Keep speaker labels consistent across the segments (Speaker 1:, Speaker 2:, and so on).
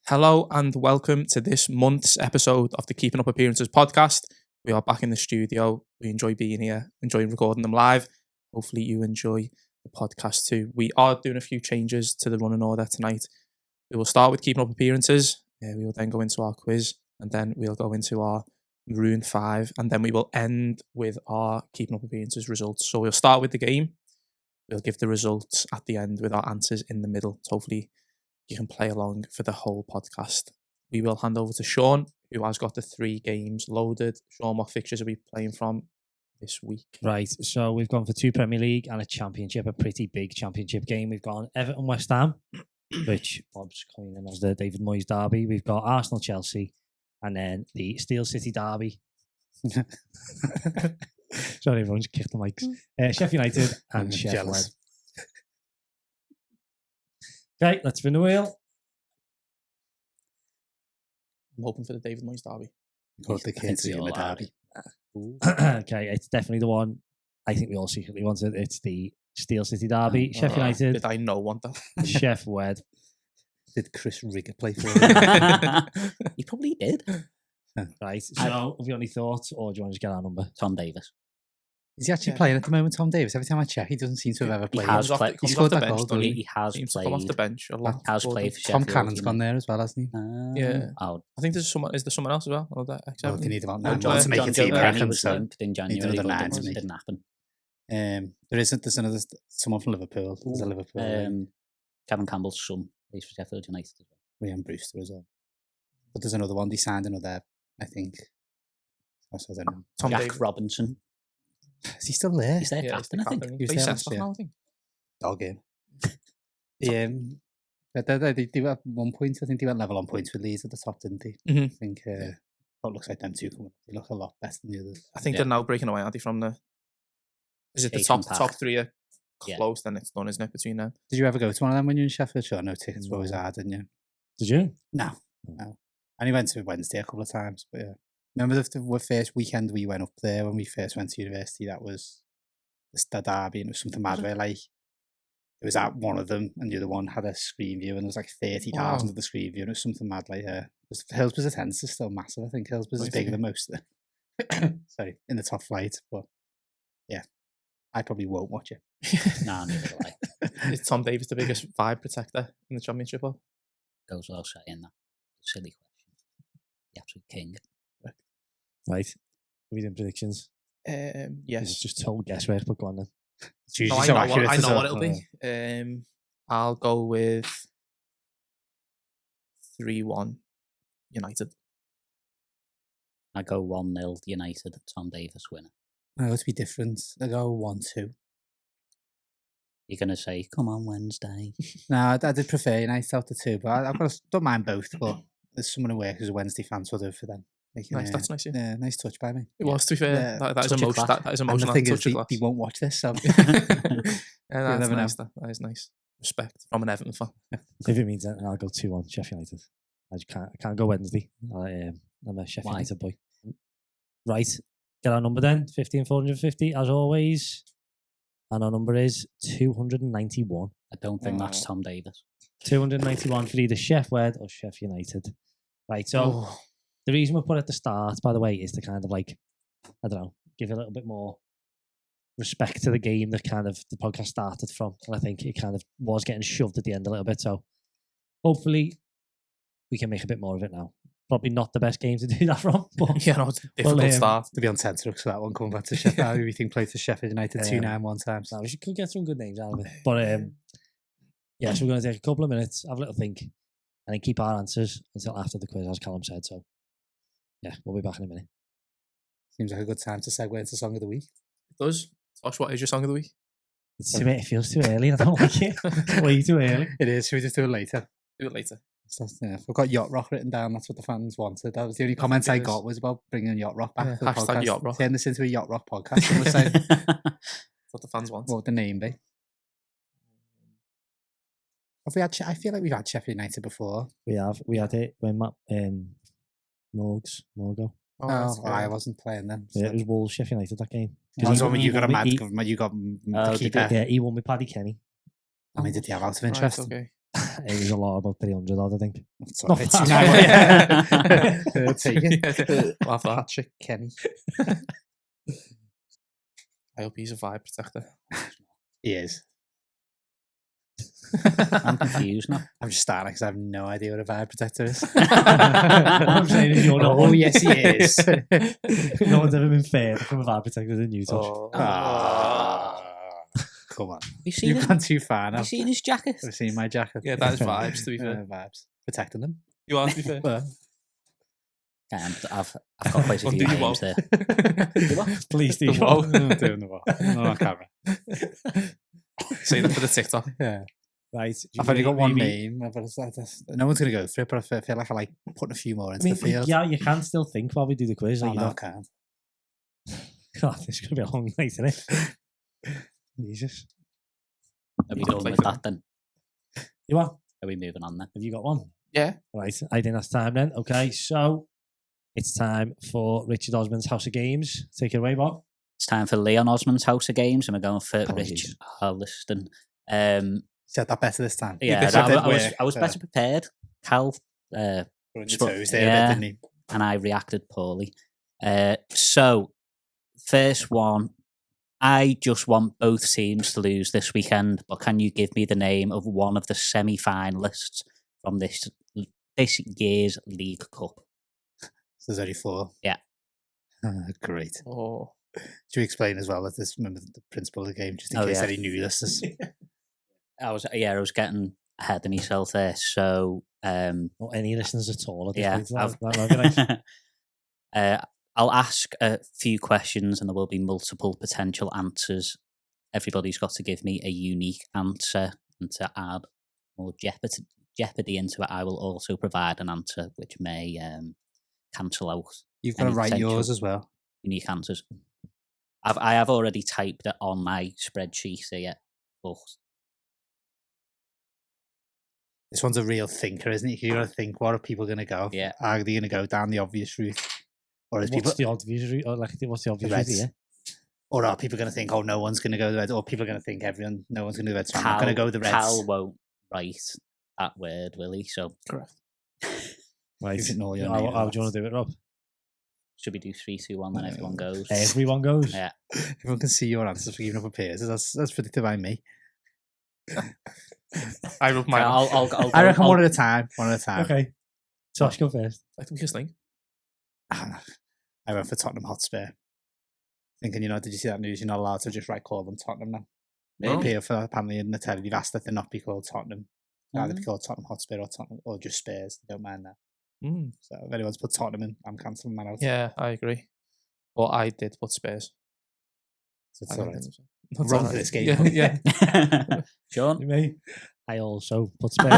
Speaker 1: Hello and welcome to this month's episode of the Keeping Up Appearances podcast. We are back in the studio. We enjoy being here, enjoying recording them live. Hopefully you enjoy the podcast too. We are doing a few changes to the running order tonight. We will start with Keeping Up Appearances. We will then go into our quiz, and then we'll go into our Marooned 5, and then we will end with our Keeping Up Appearances results. So we'll start with the game. We'll give the results at the end with our answers in the middle. So hopefully you can play along for the whole podcast. We will hand over to Sean, who has got the 3 games loaded. Sean, what fixtures are we playing from this week?
Speaker 2: Right, so we've gone for 2 Premier League and a Championship, a pretty big Championship game. We've gone Everton West Ham, which Bob's coining as the David Moyes derby. We've got Arsenal Chelsea, and then the Steel City derby. Sorry, everyone, just kicked the mics. Sheffield United and Sheffield Wednesday. Okay, let's spin the wheel.
Speaker 1: I'm hoping for the David Moyes derby.
Speaker 3: Got the kids in the derby.
Speaker 2: Okay, it's definitely the one I think we all secretly wanted. It's the Steel City derby. Sheffield United.
Speaker 1: Did I not want that?
Speaker 2: Chef Wed.
Speaker 3: Did Chris Rigger play for him?
Speaker 4: He probably did.
Speaker 2: Right, so have you got any thoughts, or do you want to just get our number?
Speaker 4: Tom Davis.
Speaker 3: Is he actually playing at the moment, Tom Davis? Every time I check, he doesn't seem to have ever played.
Speaker 4: He has played.
Speaker 3: He scored that goal,
Speaker 1: doesn't
Speaker 3: didn't
Speaker 4: He has
Speaker 1: Seems to
Speaker 4: played.
Speaker 1: come off the bench a lot.
Speaker 4: Has played for
Speaker 3: Tom
Speaker 4: Sheffield.
Speaker 3: Cannon's gone there as well, hasn't he?
Speaker 1: Yeah.
Speaker 4: Oh,
Speaker 1: I think there's someone. Is there someone else as well?
Speaker 3: Well, they need about 9
Speaker 1: John-
Speaker 3: months to make
Speaker 4: John
Speaker 3: a team,
Speaker 4: Joe
Speaker 3: I
Speaker 4: Kenny
Speaker 3: reckon.
Speaker 4: was
Speaker 3: So
Speaker 4: linked in January.
Speaker 3: another
Speaker 4: but
Speaker 3: 9 to
Speaker 4: it
Speaker 3: me.
Speaker 4: didn't happen.
Speaker 3: there's another someone from Liverpool. There's a Liverpool.
Speaker 4: Kevin Campbell's son plays for Sheffield United as well.
Speaker 3: Ryan Brewster as well. But there's another one. They signed another, I think. I don't know.
Speaker 1: Tom
Speaker 4: Jack
Speaker 1: Davis.
Speaker 4: Robinson.
Speaker 3: Is he still there?
Speaker 4: He's their
Speaker 1: Yeah,
Speaker 4: captain, I think.
Speaker 1: He
Speaker 3: Who's
Speaker 1: plays
Speaker 3: there
Speaker 1: centre
Speaker 3: last year?
Speaker 1: now, I think.
Speaker 3: Dog game. They were at one point. I think they went level on points with Leeds at the top, didn't they?
Speaker 1: Mhm.
Speaker 3: I think. What looks like them two coming up. They look a lot better than the others.
Speaker 1: I think
Speaker 4: Yeah.
Speaker 1: they're now breaking away, aren't they, from the... Is it the
Speaker 4: Asian
Speaker 1: top
Speaker 4: pack.
Speaker 1: 3 are
Speaker 4: Yeah.
Speaker 1: close, then it's done, isn't it, between them?
Speaker 3: Did you ever go to one of them when you were in Sheffield? Sure, no tickets were always
Speaker 2: No.
Speaker 3: hard, didn't you?
Speaker 2: Did you?
Speaker 3: No. I only went to Wednesday a couple of times, but yeah. Remember the first weekend we went up there when we first went to university? That was the derby, and it was something mad where like it was at one of them, and the other one had a screen view, and there was like 30,000
Speaker 1: Wow.
Speaker 3: of the screen view, and it was something mad like Hillsborough's attendance is still massive. I think Hillsborough's is
Speaker 1: Right,
Speaker 3: bigger
Speaker 1: okay.
Speaker 3: than most of them. Sorry, in the top flight, but yeah, I probably won't watch it.
Speaker 4: Nah, neither do I.
Speaker 1: Is Tom Davis the biggest vibe protector in the Championship? Or?
Speaker 4: Goes without saying that. Silly question. The absolute king.
Speaker 2: Right. Are we doing predictions?
Speaker 1: Yes.
Speaker 2: It's just total guesswork, but go on then.
Speaker 3: It's
Speaker 1: No,
Speaker 3: usually
Speaker 1: I
Speaker 3: so
Speaker 1: know,
Speaker 3: accurate.
Speaker 1: I
Speaker 3: as
Speaker 1: know
Speaker 3: well.
Speaker 1: what it'll be. I'll go with 3-1 United.
Speaker 4: I go 1-0 United. Tom Davis winner.
Speaker 3: No, let's be different. I go 1-2.
Speaker 4: You're going to say, come on, Wednesday.
Speaker 3: No, I did prefer United out the 2, but don't mind both. But there's someone who works as a Wednesday fan, so I'll do it for them.
Speaker 1: Nice, that's nice. Yeah.
Speaker 3: Nice touch by me.
Speaker 1: It was, to be fair.
Speaker 3: Yeah,
Speaker 1: That is
Speaker 4: touch of
Speaker 1: emotion.
Speaker 4: class.
Speaker 1: That is
Speaker 3: And
Speaker 1: emotional.
Speaker 3: the thing is,
Speaker 1: Touch of class.
Speaker 3: they won't watch this, so
Speaker 1: Yeah, that's
Speaker 3: never know.
Speaker 1: nice. That is nice. Respect from an Everton fan.
Speaker 2: If it means that, I'll go 2-1 Sheffield United. I can't go Wednesday. I'm a Sheffield
Speaker 4: Why?
Speaker 2: United boy. Right. Get our number then. 15,450 as always. And our number is 291.
Speaker 4: I don't think that's Tom Davis.
Speaker 2: 291 for either Chef Wed or Sheffield United. Right. So
Speaker 1: Oh,
Speaker 2: the reason we put it at the start, by the way, is to kind of like, I don't know, give a little bit more respect to the game that kind of the podcast started from. And I think it kind of was getting shoved at the end a little bit. So hopefully we can make a bit more of it now. Probably not the best game to do that from, but
Speaker 1: yeah, no, it's a difficult
Speaker 2: Well,
Speaker 1: start.
Speaker 3: to be on Centrux for that one, coming back to Sheffield. We think played for Sheffield United 2-9 one time.
Speaker 2: no, we could get some good names out of it. But yeah, so we're going to take a couple of minutes, have a little think, and then keep our answers until after the quiz, as Callum said. So yeah, we'll be back in a minute.
Speaker 3: Seems like a good time to segue into Song of the Week.
Speaker 1: It does. Josh, what is your song of the week?
Speaker 2: It feels too early. I don't like it. It's way too early.
Speaker 3: It is. Should we just do it later?
Speaker 1: Do it later.
Speaker 3: Yeah, I've got Yacht Rock written down. That's what the fans wanted. That was the only comments I got was about bringing Yacht Rock back
Speaker 1: Yeah,
Speaker 3: to the
Speaker 1: hashtag
Speaker 3: podcast.
Speaker 1: Yacht Rock.
Speaker 3: Turn this into a Yacht Rock podcast. And we're saying,
Speaker 1: That's what the fans want.
Speaker 3: what would the name be? Have we had? I feel like we've had Sheffield United before.
Speaker 2: We had it when Matt Morgo.
Speaker 1: Oh,
Speaker 3: Oh,
Speaker 1: that's
Speaker 3: well, I
Speaker 1: fair.
Speaker 3: wasn't playing then.
Speaker 2: Yeah, it was Wolves Sheffield United that game.
Speaker 3: I was
Speaker 2: he-
Speaker 3: when
Speaker 2: he
Speaker 3: you got a
Speaker 2: won
Speaker 3: mad
Speaker 2: with-
Speaker 3: government. You got
Speaker 4: Oh,
Speaker 3: the
Speaker 4: did
Speaker 3: keeper.
Speaker 2: Yeah, he won with Paddy Kenny.
Speaker 3: I mean, did he have out of
Speaker 1: Right,
Speaker 3: interest?
Speaker 1: okay.
Speaker 2: It was a lot, about 300 odd, I think.
Speaker 3: Sorry,
Speaker 2: Not
Speaker 3: it's
Speaker 2: bad.
Speaker 3: I'll take it.
Speaker 1: Laugh that.
Speaker 3: Patrick Kenny.
Speaker 1: I hope he's a vibe protector.
Speaker 3: He is.
Speaker 4: I'm confused now.
Speaker 3: I'm just starting because I have no idea what a vibe protector is.
Speaker 2: What I'm saying is you're not
Speaker 3: Oh, yes, he is.
Speaker 2: No one's ever been fair from a vibe protector than you, Tosh.
Speaker 1: Oh.
Speaker 3: Ah, come on.
Speaker 4: You seen
Speaker 3: You've
Speaker 4: his,
Speaker 3: gone too far now.
Speaker 4: you seen his jacket?
Speaker 3: I've seen my jacket.
Speaker 1: Yeah, that is vibes, to be fair.
Speaker 3: Vibes. Protecting them.
Speaker 1: You are, to be fair.
Speaker 4: Yeah, I've got quite a
Speaker 1: Well,
Speaker 4: few
Speaker 1: do you
Speaker 4: names
Speaker 1: what?
Speaker 4: there.
Speaker 2: Please do.
Speaker 1: The wall.
Speaker 3: I'm doing the what? Not on camera.
Speaker 1: Say that for the TikTok.
Speaker 3: Yeah.
Speaker 2: Right.
Speaker 3: I've only got one
Speaker 2: maybe-
Speaker 3: name, but no one's going to go for it, but I feel like I like putting a few more
Speaker 2: I
Speaker 3: into
Speaker 2: mean,
Speaker 3: the field.
Speaker 2: yeah, you can still think while we do the quiz.
Speaker 3: Oh,
Speaker 2: Like, you
Speaker 3: no, I
Speaker 2: know,
Speaker 3: can't.
Speaker 2: God, this is going to be a long night, isn't it? Jesus.
Speaker 4: Are we
Speaker 1: You don't
Speaker 4: done
Speaker 1: play
Speaker 4: with
Speaker 1: for
Speaker 4: that then?
Speaker 2: You are?
Speaker 4: Are we moving on then?
Speaker 2: Have you got one?
Speaker 1: Yeah.
Speaker 2: Right. I think that's time then. Okay. So it's time for Richard Osman's House of Games. Take it away, Bob.
Speaker 4: It's time for Leon Osman's House of Games, and we're going for Rich
Speaker 2: Apologies.
Speaker 4: Harliston.
Speaker 3: Said that better this time.
Speaker 4: Yeah,
Speaker 3: This
Speaker 4: I,
Speaker 3: did
Speaker 4: was,
Speaker 3: work,
Speaker 4: I was
Speaker 3: so
Speaker 4: better prepared. Cal
Speaker 3: put on your
Speaker 4: Sp-
Speaker 3: toes there a
Speaker 4: yeah.
Speaker 3: bit, didn't he?
Speaker 4: and I reacted poorly. So, first one, I just want both teams to lose this weekend, but can you give me the name of one of the semi-finalists from this year's League Cup?
Speaker 3: So there's only 4.
Speaker 4: Yeah.
Speaker 3: Great.
Speaker 1: Oh.
Speaker 3: Should we explain as well that this, remember the principle of the game, just in
Speaker 4: Oh,
Speaker 3: case
Speaker 4: yeah.
Speaker 3: any knew this is
Speaker 4: I was getting ahead of myself there. So,
Speaker 2: Not any listeners at all at this
Speaker 4: yeah,
Speaker 2: point. That might be nice.
Speaker 4: I'll ask a few questions and there will be multiple potential answers. Everybody's got to give me a unique answer, and to add more jeopardy into it, I will also provide an answer which may cancel out
Speaker 3: You've got to
Speaker 4: any
Speaker 3: write
Speaker 4: potential
Speaker 3: yours as well.
Speaker 4: unique answers. I have already typed it on my spreadsheet here, but
Speaker 3: This one's a real thinker, isn't it? You got to think, what are people going to go?
Speaker 4: Yeah.
Speaker 3: Are they going to go down the obvious route? Or is people,
Speaker 2: What's the obvious route? Or like, what's the obvious
Speaker 3: Reds.
Speaker 2: route here?
Speaker 3: or are people going to think, oh, no one's going to go the Reds? Or people are going to think no one's going to go the Reds. So I'm not going to go the Reds.
Speaker 4: Cal won't write that word, will he? So
Speaker 1: Correct.
Speaker 2: Right.
Speaker 3: Just ignore your
Speaker 2: How
Speaker 3: name,
Speaker 2: do you want
Speaker 3: lads.
Speaker 2: to do it, Rob?
Speaker 4: should we do 3, 2, 1, then everyone goes?
Speaker 2: Everyone goes.
Speaker 4: Yeah.
Speaker 3: Everyone can see your answers for giving up appearances. That's predicted by me.
Speaker 1: I wrote mine.
Speaker 4: I'll
Speaker 3: I reckon
Speaker 4: I'll-
Speaker 3: one at a time. One at a time.
Speaker 2: Okay. Tosh, go first.
Speaker 1: I think we think.
Speaker 3: I went for Tottenham Hotspur. Thinking, did you see that news? You're not allowed to just call them Tottenham now. They
Speaker 1: No.
Speaker 3: appeal for apparently in the telly. They've asked that they not be called Tottenham. Either be
Speaker 4: Mm.
Speaker 3: called Tottenham Hotspur or Tottenham or just Spurs. They don't mind that.
Speaker 1: Mm.
Speaker 3: So if anyone's put Tottenham in, I'm cancelling that out.
Speaker 1: Yeah, I agree. Well, I did put Spurs.
Speaker 3: So it's
Speaker 1: I
Speaker 3: all
Speaker 1: don't
Speaker 3: right.
Speaker 1: think so. That's
Speaker 3: Wrong
Speaker 1: all
Speaker 3: for
Speaker 1: right.
Speaker 3: this game.
Speaker 1: Yeah, yeah.
Speaker 4: Sean?
Speaker 2: Me? I also put Spurs.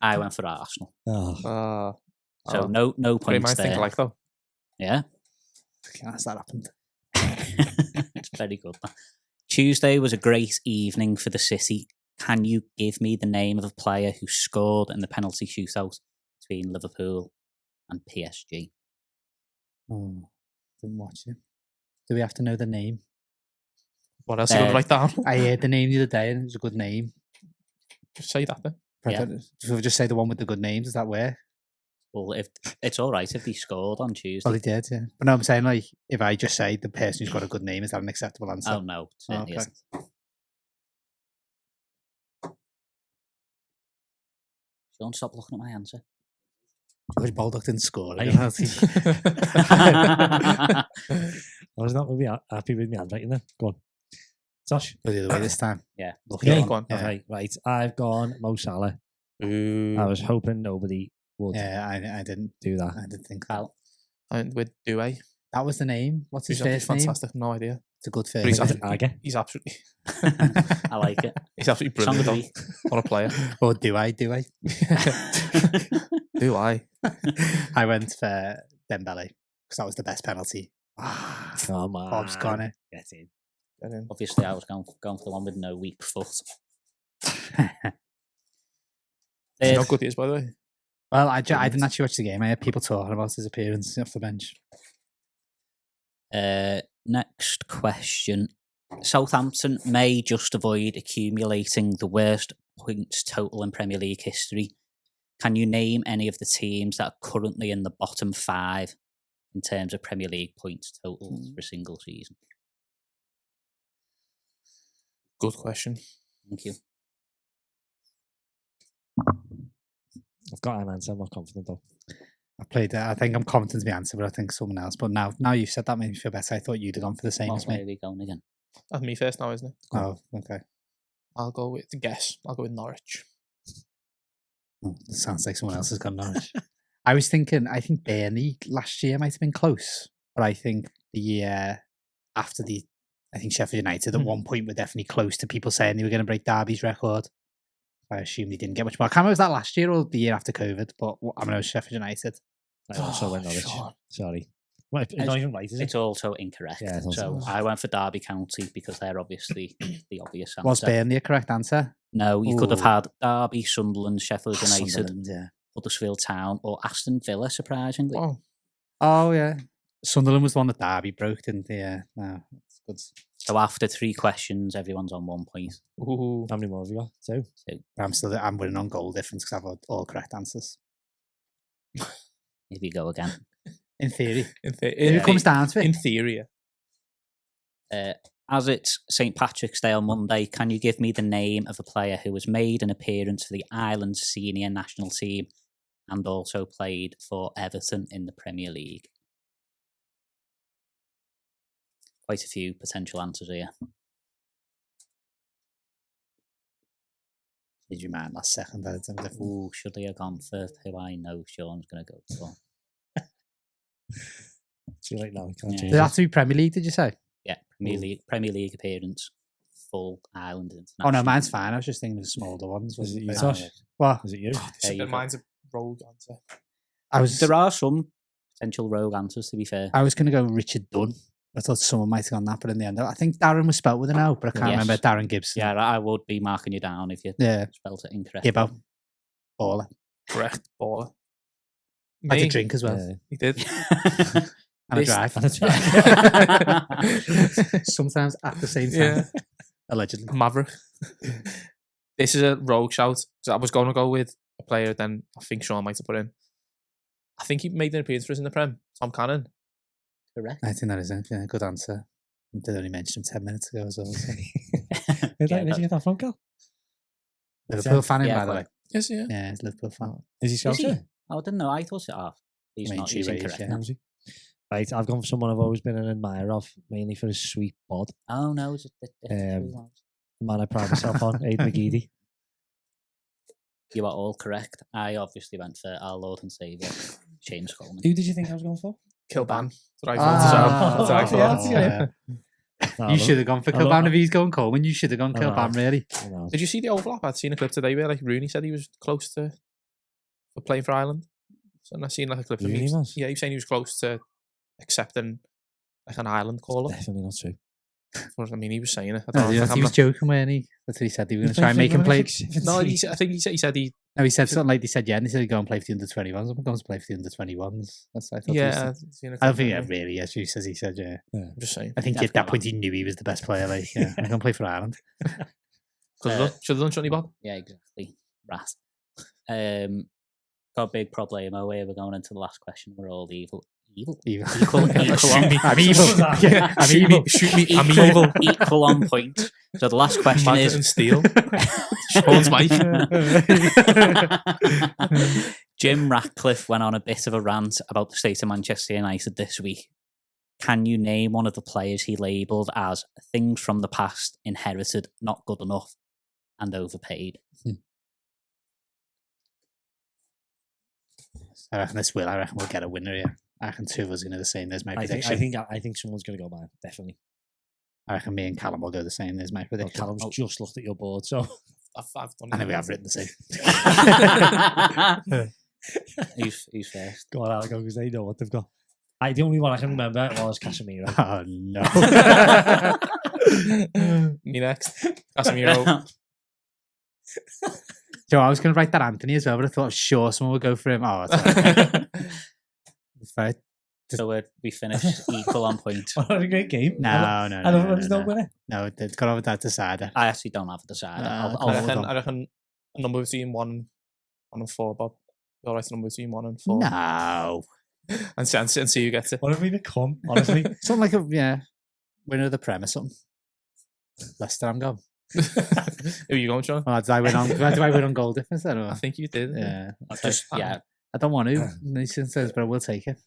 Speaker 4: I went for Arsenal.
Speaker 2: Oh,
Speaker 4: So
Speaker 1: Oh.
Speaker 4: no
Speaker 1: Great
Speaker 4: points
Speaker 1: minds think
Speaker 4: there.
Speaker 1: alike, though.
Speaker 4: Yeah.
Speaker 3: Yes, that happened.
Speaker 4: It's very good. That. Tuesday was a great evening for the City. Can you give me the name of a player who scored in the penalty shootout between Liverpool and PSG?
Speaker 3: Oh, didn't watch it. Do we have to know the name?
Speaker 1: What else are you going to write down?
Speaker 3: I heard the name the other day and it was a good name.
Speaker 1: Just say that then.
Speaker 4: Yeah.
Speaker 3: So we just say the one with the good names. Does that work?
Speaker 4: Well, if it's all right if he scored on Tuesday.
Speaker 3: Well, he did, yeah. But no, I'm saying, like, if I just say the person who's got a good name, is that an acceptable answer?
Speaker 4: Oh no, it certainly
Speaker 3: okay.
Speaker 4: isn't. Sean, stop looking at my answer.
Speaker 3: George Baldock didn't score.
Speaker 2: I-
Speaker 3: again, has he?
Speaker 2: I was not really happy with my handwriting then. Go on. Tosh?
Speaker 3: Go the other way this time.
Speaker 4: Yeah.
Speaker 3: Lucky
Speaker 2: Me?
Speaker 3: one.
Speaker 1: Go on.
Speaker 3: Yeah.
Speaker 2: Okay, right. I've gone Mo Salah. I was hoping nobody would
Speaker 3: Yeah, I didn't.
Speaker 2: do that.
Speaker 3: I didn't think that.
Speaker 4: Cal.
Speaker 1: And with Douay.
Speaker 3: That was the name. What's his
Speaker 1: He's
Speaker 3: first name?
Speaker 1: fantastic. No idea.
Speaker 3: It's a good
Speaker 1: But
Speaker 3: first
Speaker 1: he's
Speaker 3: name.
Speaker 1: absolutely,
Speaker 2: Aga.
Speaker 1: he's absolutely,
Speaker 4: I like it.
Speaker 1: he's absolutely
Speaker 4: Song of
Speaker 1: brilliant.
Speaker 4: the
Speaker 1: though. What a player.
Speaker 3: Or do I? Do I?
Speaker 1: Do I?
Speaker 3: I went for Dembele because that was the best penalty.
Speaker 2: Come on.
Speaker 3: Bob's gone it.
Speaker 2: Get in.
Speaker 1: Get in.
Speaker 4: Obviously, I was going for the one with no weak foot.
Speaker 1: You know how
Speaker 4: Third,
Speaker 1: good he is, by the way.
Speaker 3: Well, I didn't actually watch the game. I heard people talking about his appearance off the bench.
Speaker 4: next question. Southampton may just avoid accumulating the worst points total in Premier League history. Can you name any of the teams that are currently in the bottom 5 in terms of Premier League points totals for a single season?
Speaker 1: Good question.
Speaker 4: Thank you.
Speaker 2: I've got an answer. I'm not confident though.
Speaker 3: I think I'm confident in the answer, but I think someone else. But now you've said that, made me feel better. I thought you'd have gone for the same
Speaker 4: What
Speaker 3: as
Speaker 4: way
Speaker 3: me.
Speaker 4: are we going again?
Speaker 1: That's me first now, isn't it?
Speaker 3: Oh, okay.
Speaker 1: I'll go with Norwich.
Speaker 3: Oh, it sounds like someone else has gone Norwich. I think Burnley last year might have been close, but I think the year after I think Sheffield United at one point were definitely close to people saying they were going to break Derby's record. I assume they didn't get much more. I can't remember if it was that last year or the year after COVID, but I mean, it was Sheffield United.
Speaker 2: I also went Norwich.
Speaker 1: Sean.
Speaker 2: Sorry. Well, it's not even right, is it?
Speaker 4: It's also incorrect.
Speaker 2: Yeah, it's also-
Speaker 4: so I went for Derby County because they're obviously the obvious answer.
Speaker 3: Was Burnley a correct answer?
Speaker 4: No, you could have
Speaker 3: Ooh.
Speaker 4: had Derby, Sunderland, Sheffield United,
Speaker 3: Sunderland, yeah.
Speaker 4: Huddersfield Town, or Aston Villa, surprisingly.
Speaker 1: Wow.
Speaker 3: Oh, yeah. Sunderland was the one that Derby broke, didn't they? Yeah, no, that's good.
Speaker 4: So after 3 questions, everyone's on 1 point.
Speaker 1: Ooh.
Speaker 2: How many more have you got? 2?
Speaker 3: I'm winning on goal difference because I've had all correct answers.
Speaker 4: Here we go again.
Speaker 3: In theory.
Speaker 1: If
Speaker 3: It comes down to it.
Speaker 1: in theory,
Speaker 4: As it's St. Patrick's Day on Monday, can you give me the name of a player who has made an appearance for the Ireland's senior national team and also played for Everton in the Premier League? Quite a few potential answers here.
Speaker 3: Did you mind last second?
Speaker 4: Ooh, should I have gone for who I know Sean's going to go for?
Speaker 2: Too late now. Can't
Speaker 4: Yeah.
Speaker 2: change
Speaker 3: Did
Speaker 2: it.
Speaker 3: that to be Premier League, did you say?
Speaker 4: Yeah, Premier League appearance, full Ireland international.
Speaker 3: Oh, no, mine's fine. I was just thinking of smaller ones.
Speaker 2: Is it you,
Speaker 3: But-
Speaker 2: Tosh?
Speaker 3: Well,
Speaker 2: Is it you?
Speaker 4: There you go.
Speaker 1: mine's a rogue answer.
Speaker 4: There are some potential rogue answers, to be fair.
Speaker 3: I was going to go Richard Dunn. I thought someone might have gone that, but in the end, I think Darren was spelt with an O, but I can't
Speaker 4: Yes.
Speaker 3: remember Darren Gibson.
Speaker 4: Yeah, I would be marking you down if you
Speaker 3: Yeah.
Speaker 4: spelled it incorrectly.
Speaker 3: Gibbo. Baller.
Speaker 1: Correct. Baller.
Speaker 3: Like a
Speaker 1: Me?
Speaker 3: drink as well.
Speaker 2: Yeah.
Speaker 1: He did.
Speaker 3: And a
Speaker 1: This-
Speaker 3: drive.
Speaker 2: And a drive.
Speaker 3: Sometimes at the same time.
Speaker 1: Yeah.
Speaker 3: Allegedly.
Speaker 1: Maverick. This is a rogue shout. So I was going to go with a player, then I think Sean might have put in. I think he made an appearance for us in the Prem. Tom Cannon.
Speaker 4: Correct.
Speaker 3: I think that is it. Yeah, good answer. I did only mention him 10 minutes ago as well. So.
Speaker 2: Where'd
Speaker 4: Yeah,
Speaker 2: you get that from, Cal?
Speaker 3: Liverpool fan,
Speaker 4: yeah,
Speaker 3: by the
Speaker 4: quite.
Speaker 3: way.
Speaker 1: Yes, yeah.
Speaker 3: Yeah, he's a Liverpool fan.
Speaker 2: Is he
Speaker 4: Is
Speaker 2: Scotia?
Speaker 4: he? Oh, I didn't know. I thought it off. He's
Speaker 3: Main
Speaker 4: not. He's
Speaker 3: two ways,
Speaker 4: incorrect.
Speaker 3: yeah.
Speaker 4: now.
Speaker 2: Was he? Right, I've gone for someone I've always been an admirer of, mainly for his sweet bod.
Speaker 4: Oh no, is it different?
Speaker 2: The man I pride myself on, Aid McGeady.
Speaker 4: You are all correct. I obviously went for our Lord and Saviour, James Coleman.
Speaker 2: Who did you think I was going for?
Speaker 1: Kilban. That's what I
Speaker 3: Ah,
Speaker 1: thought. That's what I thought.
Speaker 2: yeah.
Speaker 3: You should have gone for
Speaker 2: I love-
Speaker 3: Kilban if he's going Coleman. You should have gone
Speaker 2: I know.
Speaker 3: Kilban, really.
Speaker 2: I know.
Speaker 1: Did you see the overlap? I'd seen a clip today where like Rooney said he was close to for playing for Ireland. So and I seen like a clip of him.
Speaker 2: Rooney was?
Speaker 1: Yeah, he was saying he was close to accepting like an Ireland call up.
Speaker 2: Definitely not true.
Speaker 1: I mean, he was saying it. I don't know if
Speaker 3: He
Speaker 1: I'm
Speaker 3: was joking, weren't he? That's what he said. They were going to try and make him play.
Speaker 1: No, I think he said he.
Speaker 3: No, he said something like they said, yeah, and he said he'd go and play for the under 21s. I'm going to play for the under 21s. That's what I thought. he
Speaker 1: Yeah,
Speaker 3: said.
Speaker 1: I've seen a
Speaker 3: I don't
Speaker 1: clip
Speaker 3: think
Speaker 1: of
Speaker 3: it
Speaker 1: him.
Speaker 3: really, yes, he says he said, yeah.
Speaker 1: I'm just saying.
Speaker 3: I think at
Speaker 4: Definitely
Speaker 3: that point he knew he was the best player. Like, yeah, I'm going to play for Ireland.
Speaker 1: Should have done Johnny Bob.
Speaker 4: Yeah, exactly. Rat. Got a big problemo here. We're going into the last question. We're all evil. Evil? Equal
Speaker 1: Shoot me.
Speaker 3: I'm evil. Yeah, I'm evil.
Speaker 1: Shoot me. I'm
Speaker 4: Equal-
Speaker 1: evil.
Speaker 4: Equal on point. So the last question
Speaker 1: Magnet
Speaker 4: is...
Speaker 1: and steel. Sean's mic.
Speaker 4: Jim Ratcliffe went on a bit of a rant about the state of Manchester United this week. Can you name one of the players he labelled as things from the past, inherited, not good enough, and overpaid?
Speaker 3: I reckon we'll get a winner here. I reckon two of us are going to do the same. There's my
Speaker 2: I
Speaker 3: prediction.
Speaker 2: think someone's going to go mine, definitely.
Speaker 3: I reckon me and Callum will go the same. There's my
Speaker 2: Well,
Speaker 3: prediction.
Speaker 2: Callum's just looked at your board, so
Speaker 1: I've done
Speaker 3: I think we
Speaker 1: it.
Speaker 3: have written the same.
Speaker 4: Who's first?
Speaker 2: go on, I'll go because they know what they've got. The only one I can remember was Casemiro.
Speaker 3: Oh, no.
Speaker 1: Me next. Casemiro.
Speaker 3: Joe, I was going to write that Anthony as well, but I thought, sure, someone would go for him. Oh, it's right.
Speaker 4: So we finished equal on point.
Speaker 2: What a great game.
Speaker 3: No.
Speaker 2: And everyone's not winning.
Speaker 3: No, it's got over that decider.
Speaker 4: I actually don't have a decider.
Speaker 3: Ah,
Speaker 4: I'll
Speaker 1: I reckon A number between 1 and 4, Bob. You'll write a number between 1 and 4.
Speaker 3: No.
Speaker 1: And see who gets it.
Speaker 2: What have we become, honestly?
Speaker 3: Something like winner of the Prem or something. Leicester, I'm going.
Speaker 1: Who are you going, Sean?
Speaker 3: Oh, did I win on goal difference then?
Speaker 1: I think you did.
Speaker 3: Yeah.
Speaker 4: Yeah.
Speaker 3: I don't want to, but I will take it.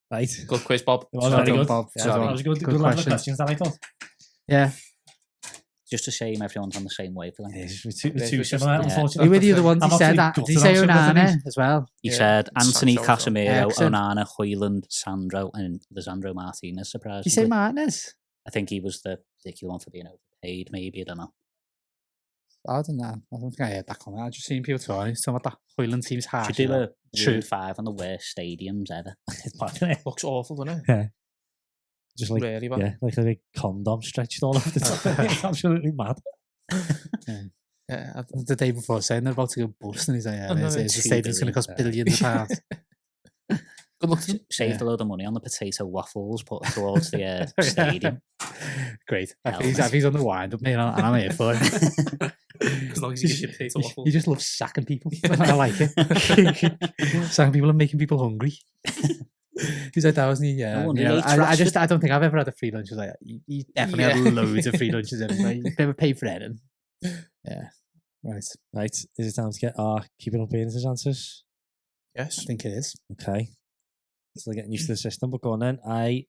Speaker 2: Right.
Speaker 1: Good quiz, Bob.
Speaker 2: It was
Speaker 3: Well
Speaker 2: very
Speaker 3: done,
Speaker 2: good.
Speaker 3: Bob.
Speaker 2: Yeah,
Speaker 3: Sorry.
Speaker 2: that was a good
Speaker 3: Good
Speaker 2: level of
Speaker 3: questions.
Speaker 2: questions that I thought.
Speaker 3: Yeah.
Speaker 4: Just a shame everyone's on the same wavelength.
Speaker 2: We're
Speaker 1: Yeah,
Speaker 2: too
Speaker 1: it's just-
Speaker 2: similar,
Speaker 1: yeah.
Speaker 2: unfortunately.
Speaker 3: Who were the other ones?
Speaker 2: I'm
Speaker 3: He said
Speaker 2: absolutely
Speaker 3: that. Did he
Speaker 2: gutted
Speaker 3: say
Speaker 2: I'm similar to
Speaker 3: Onana
Speaker 2: these.
Speaker 3: as well?
Speaker 4: He
Speaker 1: Yeah,
Speaker 4: said Anthony
Speaker 1: Sancho as well.
Speaker 4: Casemiro,
Speaker 3: Excellent.
Speaker 4: Onana, Højlund, Sandro, and Lisandro Martinez,
Speaker 3: Did
Speaker 4: surprisingly.
Speaker 3: he say Martinez?
Speaker 4: I think he was the particular one for being overpaid, maybe, I don't know.
Speaker 3: I don't know. I don't think I heard that comment. I've just seen people talking about that Højlund seems harsh.
Speaker 4: Should do a
Speaker 3: True.
Speaker 4: True 5 on the worst stadiums ever.
Speaker 2: It's bad, isn't it?
Speaker 1: Looks awful, doesn't it?
Speaker 2: Just like,
Speaker 1: Really bad.
Speaker 2: yeah, like a big condom stretched all over the top. It's absolutely mad.
Speaker 1: Yeah,
Speaker 3: The day before saying they're about to go bust, and he's like,
Speaker 1: I know,
Speaker 3: the
Speaker 4: it's
Speaker 3: stadium's going to cost billions of pounds.
Speaker 1: good luck to him.
Speaker 4: Saved a load of money on the potato waffles put towards the stadium.
Speaker 3: Great. If he's on the wind up, mate, and I'm here for it.
Speaker 1: As long as you get your potato waffles.
Speaker 3: He just loves sacking people. I like it. Sacking people and making people hungry. He's like that, wasn't he? Yeah.
Speaker 4: No wonder
Speaker 3: You know,
Speaker 4: he hates
Speaker 3: I don't think I've ever had a free lunch. Like that. He definitely had loads of free lunches. Anyway. He's never paid for anything. Yeah. Right.
Speaker 2: Right, is it time to get our keeping up appearances answers?
Speaker 3: I
Speaker 1: Yes.
Speaker 3: think it is.
Speaker 2: Okay. Still getting used to the system, but go on then. I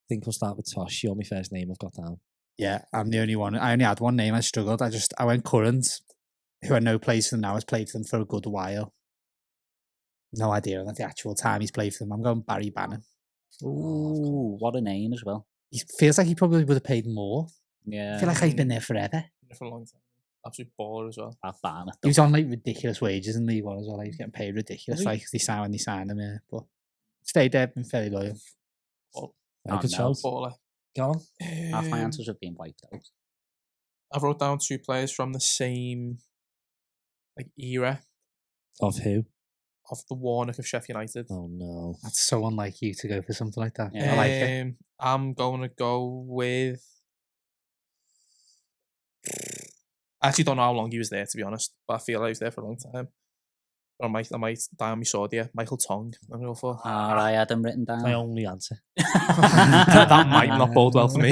Speaker 2: think we'll start with Tosh. You're my first name I've got down.
Speaker 3: Yeah, I'm the only one. I only had one name. I struggled. I went current, who had no place for them now, has played for them for a good while. No idea at the actual time he's played for them. I'm going Barry Bannon.
Speaker 4: Ooh, what a name as well.
Speaker 3: He feels like he probably would have paid more.
Speaker 4: Yeah.
Speaker 3: I feel like he's been there forever.
Speaker 1: For a long time. Absolute baller as well.
Speaker 4: That banner.
Speaker 3: He was on like ridiculous wages in League One as well. Like, he was getting paid ridiculous.
Speaker 2: Was he?
Speaker 3: Like when they signed him, yeah. But stayed there, been fairly loyal.
Speaker 2: Very good
Speaker 4: no.
Speaker 2: shout.
Speaker 1: Baller.
Speaker 2: Go on.
Speaker 4: Half my
Speaker 1: Um,
Speaker 4: answers have been wiped out.
Speaker 1: I've wrote down 2 players from the same era
Speaker 2: Of who?
Speaker 1: of the Warnock of Sheffield United.
Speaker 2: Oh no.
Speaker 3: That's so unlike you to go for something like that.
Speaker 4: Yeah.
Speaker 3: I like it.
Speaker 1: I'm going to go with. I actually don't know how long he was there, to be honest, but I feel like he was there for a long time. Or I might die on my sword here. Michael Tong, I'm going to go for.
Speaker 4: I had them written down.
Speaker 2: My only answer.
Speaker 1: That might not bode well for me.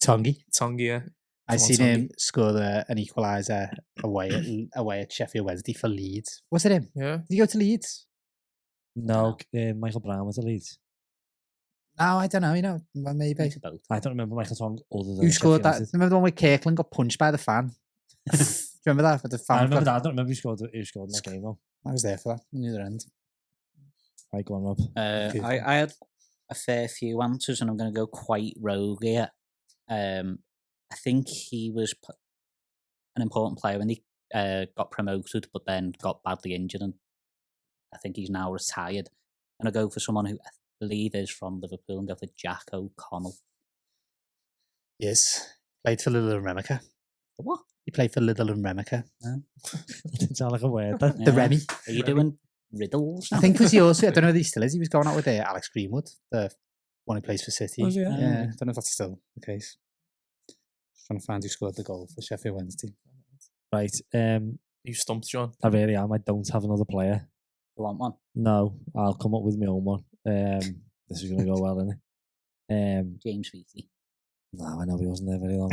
Speaker 3: Tongy.
Speaker 1: Tong, yeah.
Speaker 3: I
Speaker 1: Come on,
Speaker 3: seen
Speaker 1: Tongy.
Speaker 3: him score an equaliser away at Sheffield Wednesday for Leeds. Was it him?
Speaker 1: Yeah.
Speaker 3: Did he go to Leeds?
Speaker 2: No, Michael Brown was the lead.
Speaker 3: No, I don't know. You know, maybe.
Speaker 4: Maybe both.
Speaker 2: I don't remember Michael Tong other than
Speaker 3: Who scored
Speaker 2: Sheffield
Speaker 3: that?
Speaker 2: United.
Speaker 3: Remember the one where Kirkland got punched by the fan? Do you remember that? With the fan
Speaker 2: I remember
Speaker 3: got-
Speaker 2: that. I don't remember who scored in that game though.
Speaker 3: I was there for that on the other end.
Speaker 2: Right, go on, Rob.
Speaker 3: Okay.
Speaker 4: I had a fair few answers, and I'm going to go quite rogue here. I think he was an important player when he got promoted, but then got badly injured, and I think he's now retired. And I go for someone who I believe is from Liverpool, and go for Jack O'Connell.
Speaker 3: Yes. Played for Little and Remica.
Speaker 4: What?
Speaker 3: He played for Little and Remica.
Speaker 2: That didn't sound like a word. That.
Speaker 3: The Remy.
Speaker 4: Are you doing riddles?
Speaker 3: I
Speaker 4: now?
Speaker 3: think because he also, I don't know if he still is, he was going out with Alex Greenwood, the one who plays for City.
Speaker 2: Was he?
Speaker 3: Yeah, I don't know if that's still the case. Just trying to find who scored the goal for Sheffield Wednesday.
Speaker 2: Right.
Speaker 1: You stumped, John.
Speaker 2: I really am. I don't have another player.
Speaker 4: You want one?
Speaker 2: No, I'll come up with my own one. This is going to go well, isn't it?
Speaker 4: James Beattie.
Speaker 2: No, I know he wasn't there very long.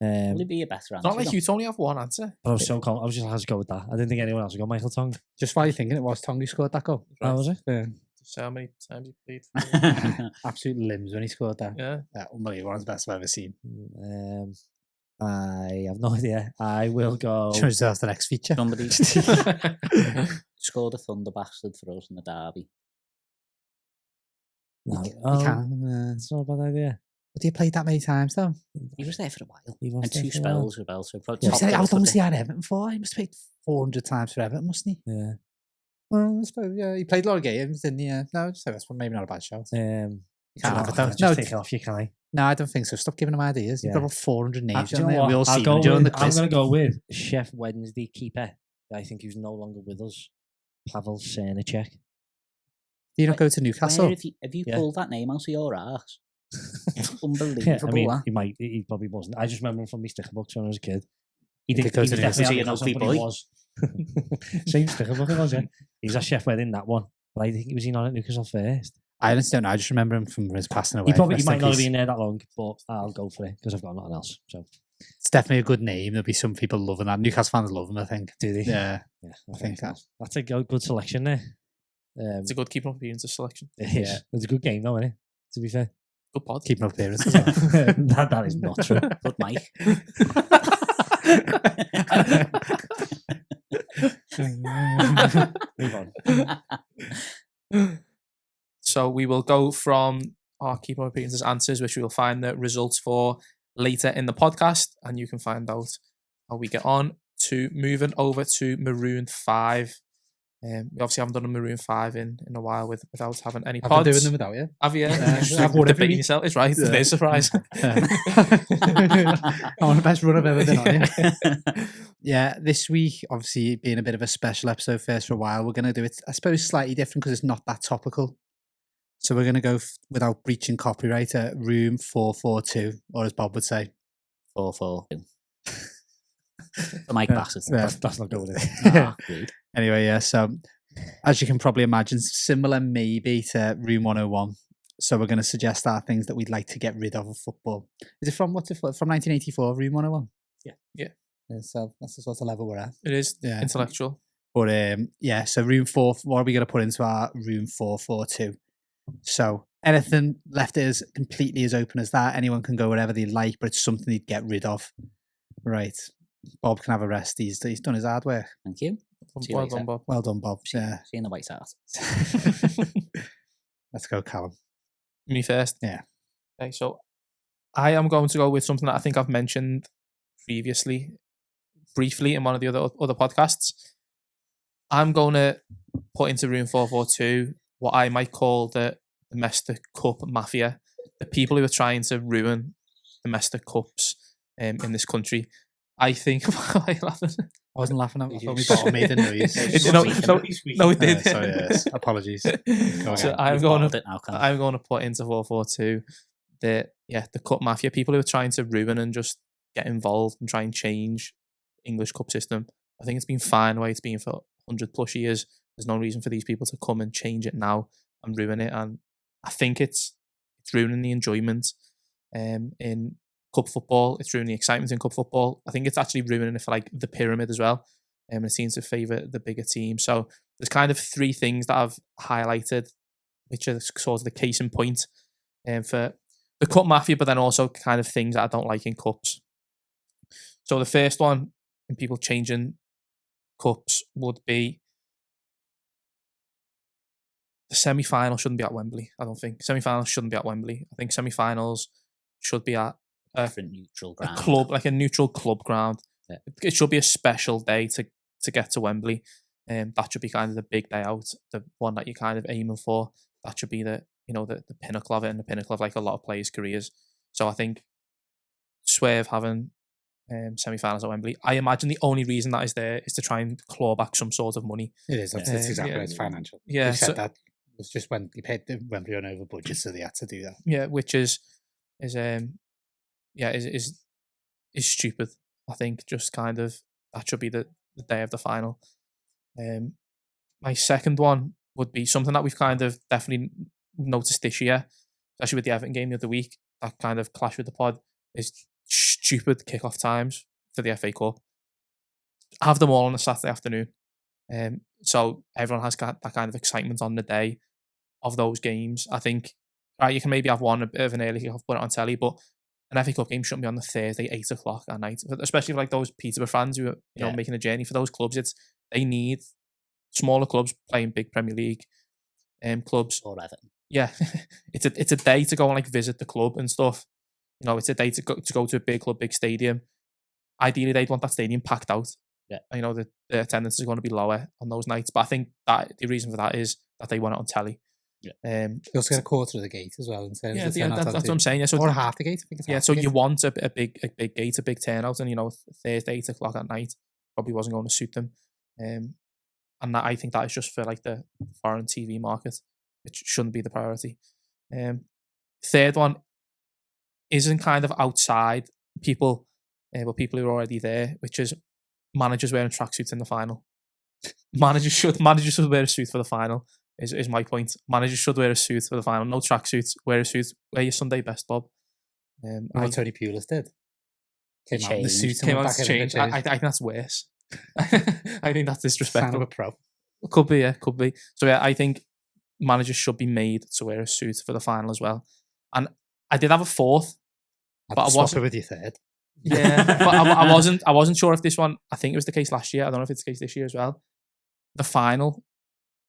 Speaker 4: Will he be a better answer?
Speaker 1: Not like
Speaker 4: though?
Speaker 1: you only have one answer.
Speaker 2: But I was so I was just had to go with that. I didn't think anyone else would go Michael Tong.
Speaker 3: Just while you're thinking, it was Tong who scored that goal.
Speaker 2: How was it?
Speaker 3: Yeah.
Speaker 1: Just how many times he played. For them.
Speaker 3: Absolute limbs when he scored that.
Speaker 1: Yeah.
Speaker 3: Yeah, unbelievable. One of the best I've ever seen.
Speaker 2: I have no idea. I will go.
Speaker 3: Shows that's the next feature.
Speaker 4: Somebody scored a thunder bastard for us in the derby.
Speaker 2: No,
Speaker 3: You
Speaker 2: oh,
Speaker 3: can.
Speaker 2: it's not a bad idea.
Speaker 3: But he played that many times though.
Speaker 4: He was there for a while.
Speaker 2: He was
Speaker 4: And
Speaker 2: there
Speaker 4: 2
Speaker 2: for a while.
Speaker 4: spells as well. So probably
Speaker 3: Yeah,
Speaker 4: top
Speaker 3: how
Speaker 4: bill
Speaker 3: long
Speaker 4: for
Speaker 3: was
Speaker 4: the-
Speaker 3: he at Everton for? He must have played 400 times for Everton, mustn't he?
Speaker 2: Yeah.
Speaker 3: Well, I suppose, yeah. He played a lot of games, didn't he? No, just say that's maybe not a bad shout. You can't have it though.
Speaker 2: Just
Speaker 3: No,
Speaker 2: take it off you, can I?
Speaker 3: no, I don't think so. Stop giving him ideas. You've
Speaker 2: Yeah.
Speaker 3: got about 400 names.
Speaker 2: Do you
Speaker 3: on
Speaker 2: know
Speaker 3: there.
Speaker 2: what?
Speaker 3: We all
Speaker 2: I'll
Speaker 3: see
Speaker 2: go
Speaker 3: them during the
Speaker 2: with, I'm
Speaker 3: quiz.
Speaker 2: going to go with Chef Wednesday keeper. I think he's no longer with us. Pavel Cernicek.
Speaker 3: Do you not go to Newcastle?
Speaker 4: Where have you
Speaker 2: Yeah.
Speaker 4: pulled that name out of your arse?
Speaker 2: Yeah,
Speaker 4: Unbelievable.
Speaker 2: I mean,
Speaker 4: that.
Speaker 2: he probably wasn't. I just remember him from my sticker books when I was a kid. He did
Speaker 3: did go
Speaker 2: he
Speaker 3: to
Speaker 2: was
Speaker 3: the
Speaker 2: definitely
Speaker 4: University,
Speaker 2: on the
Speaker 4: an ugly
Speaker 2: council, but he
Speaker 4: boy.
Speaker 2: was. Same sticker book it was, yeah. He was a chef wedding that one. But I think he was in on at Newcastle first.
Speaker 3: I honestly don't know. I just remember him from his passing away.
Speaker 2: He
Speaker 3: Rest
Speaker 2: might
Speaker 3: in
Speaker 2: not have
Speaker 3: peace.
Speaker 2: been there that long, but I'll go for it because I've got nothing else. So
Speaker 3: It's definitely a good name. There'll be some people loving that. Newcastle fans love him, I think.
Speaker 2: do they?
Speaker 3: Yeah.
Speaker 2: I
Speaker 3: think
Speaker 2: that's a good selection there.
Speaker 1: It's a good keeping up appearances selection.
Speaker 2: It is.
Speaker 3: Yeah.
Speaker 2: It's a good game though, isn't it? To be fair.
Speaker 1: Good pod.
Speaker 3: Keeping up appearances. as well.
Speaker 2: that is not true.
Speaker 4: Good Mike.
Speaker 2: Move on.
Speaker 1: So we will go from our keeping up appearances answers, which we will find the results for later in the podcast, and you can find out how we get on, to moving over to Marooned 5. We obviously haven't done a Marooned 5 in a while without having any
Speaker 3: I've
Speaker 1: pods.
Speaker 3: been doing them without you.
Speaker 1: Have you?
Speaker 3: I've won every
Speaker 1: Debating
Speaker 3: week.
Speaker 1: yourself. It's right.
Speaker 3: Yeah.
Speaker 1: It is a surprise.
Speaker 3: I want the best run I've ever been on. Yeah, this week, obviously being a bit of a special episode first for a while, we're going to do it, I suppose, slightly different because it's not that topical. So we're going to go without breaching copyright at room 442, or as Bob would say.
Speaker 4: 4-4. The Mike Bassett.
Speaker 3: Yeah.
Speaker 2: That's not good. Is it?
Speaker 4: Ah, rude.
Speaker 3: Anyway, yeah, so as you can probably imagine, similar maybe to room 101. So we're going to suggest our things that we'd like to get rid of football. Is it from, what's it from 1984, room 101?
Speaker 1: Yeah.
Speaker 3: Yeah, so that's the sort of level we're at.
Speaker 1: It is
Speaker 3: Yeah.
Speaker 1: intellectual.
Speaker 3: But yeah, so room 4, what are we going to put into our room 442? So anything left is completely as open as that. Anyone can go wherever they like, but it's something they'd get rid of. Right. Bob can have a rest. He's done his hard work.
Speaker 4: Thank you. See you
Speaker 1: Well
Speaker 4: later.
Speaker 1: done, Bob.
Speaker 3: Well done, Bob. Yeah.
Speaker 4: See you in the White House.
Speaker 3: Let's go, Callum.
Speaker 1: Me first.
Speaker 3: Yeah.
Speaker 1: Okay, so I am going to go with something that I think I've mentioned previously, briefly in one of the other podcasts. I'm going to put into room 442 what I might call the domestic cup mafia, the people who are trying to ruin domestic cups in this country. I think. Why are you laughing?
Speaker 3: I wasn't laughing at
Speaker 4: Did
Speaker 3: it. I
Speaker 4: you?
Speaker 3: thought we made a noise.
Speaker 1: No, it did.
Speaker 3: Sorry, yes. Apologies. Go
Speaker 1: So
Speaker 3: again.
Speaker 1: I'm
Speaker 4: You've
Speaker 1: going
Speaker 4: bottled
Speaker 1: to
Speaker 4: it now, Cam.
Speaker 1: I'm going to put into 442 the cup mafia, people who are trying to ruin and just get involved and try and change English cup system. I think it's been fine the way it's been for 100 plus years. There's no reason for these people to come and change it now and ruin it. And I think it's ruining the enjoyment in cup football. It's ruining the excitement in cup football. I think it's actually ruining it for like the pyramid as well. And it seems to favour the bigger team. So there's kind of 3 things that I've highlighted, which are sort of the case in point for the cup mafia, but then also kind of things that I don't like in cups. So the first one, in people changing cups, would be the semi-final shouldn't be at Wembley. I don't think semi-finals shouldn't be at Wembley. I think semi-finals should be at
Speaker 4: Different neutral
Speaker 1: a
Speaker 4: ground.
Speaker 1: club, like a neutral club ground.
Speaker 4: Yeah.
Speaker 1: It should be a special day to get to Wembley. That should be kind of the big day out, the one that you're kind of aiming for. That should be the pinnacle of it, and the pinnacle of like a lot of players' careers. So I think swerve having semi-finals at Wembley. I imagine the only reason that is there is to try and claw back some sort of money.
Speaker 3: It is. That's
Speaker 1: Yeah.
Speaker 3: exactly
Speaker 1: Yeah.
Speaker 3: what it's financial.
Speaker 1: Yeah,
Speaker 3: They said
Speaker 1: so-
Speaker 3: that. It was just when they paid the Wembley on over budget, so they had to do that.
Speaker 1: Yeah, which is stupid. I think just kind of that should be the day of the final. My second one would be something that we've kind of definitely noticed this year, especially with the Everton game the other week. That kind of clash with the pod is stupid kickoff times for the FA Cup. Have them all on a Saturday afternoon. So everyone has got that kind of excitement on the day of those games. I think you can maybe have one a bit of an early kickoff, put it on telly, but an FA Cup game shouldn't be on the Thursday 8 o'clock at night. Especially for like those Peterborough fans who are making a journey for those clubs. They need smaller clubs playing big Premier League clubs.
Speaker 4: Or Everton.
Speaker 1: Yeah, it's a day to go and like visit the club and stuff. It's a day to go to a big club, big stadium. Ideally, they'd want that stadium packed out.
Speaker 4: Yeah,
Speaker 1: the attendance is going to be lower on those nights, but I think that the reason for that is that they want it on telly.
Speaker 4: Yeah,
Speaker 3: they also get a quarter of the gate as well. In terms of
Speaker 1: that's what I'm saying. Yeah, so
Speaker 3: or half the gate. I think it's half
Speaker 1: so
Speaker 3: the
Speaker 1: you
Speaker 3: gate.
Speaker 1: want a big gate, a big turnout, and Thursday 8 o'clock at night probably wasn't going to suit them. And that, I think that is just for like the foreign TV market, which shouldn't be the priority. Third one isn't kind of outside people but people who are already there, which is managers wearing tracksuits in the final. Managers should wear a suit for the final. Is my point. Managers should wear a suit for the final. No tracksuits. Wear a suit. Wear your Sunday best, Bob.
Speaker 3: What Tony Pulis did. Came out in the suit
Speaker 1: Came
Speaker 3: and
Speaker 1: out
Speaker 3: went
Speaker 1: to
Speaker 3: back in
Speaker 1: change.
Speaker 3: the
Speaker 1: I think that's worse. I think that's
Speaker 3: Sign
Speaker 1: disrespectful.
Speaker 3: of a pro.
Speaker 1: Could be, yeah, could be. So yeah, I think managers should be made to wear a suit for the final as well. And I did have a fourth,
Speaker 3: I'd
Speaker 1: but I
Speaker 3: swap
Speaker 1: wasn't.
Speaker 3: it with your third.
Speaker 1: Yeah, but I wasn't sure if this one. I think it was the case last year. I don't know if it's the case this year as well. The final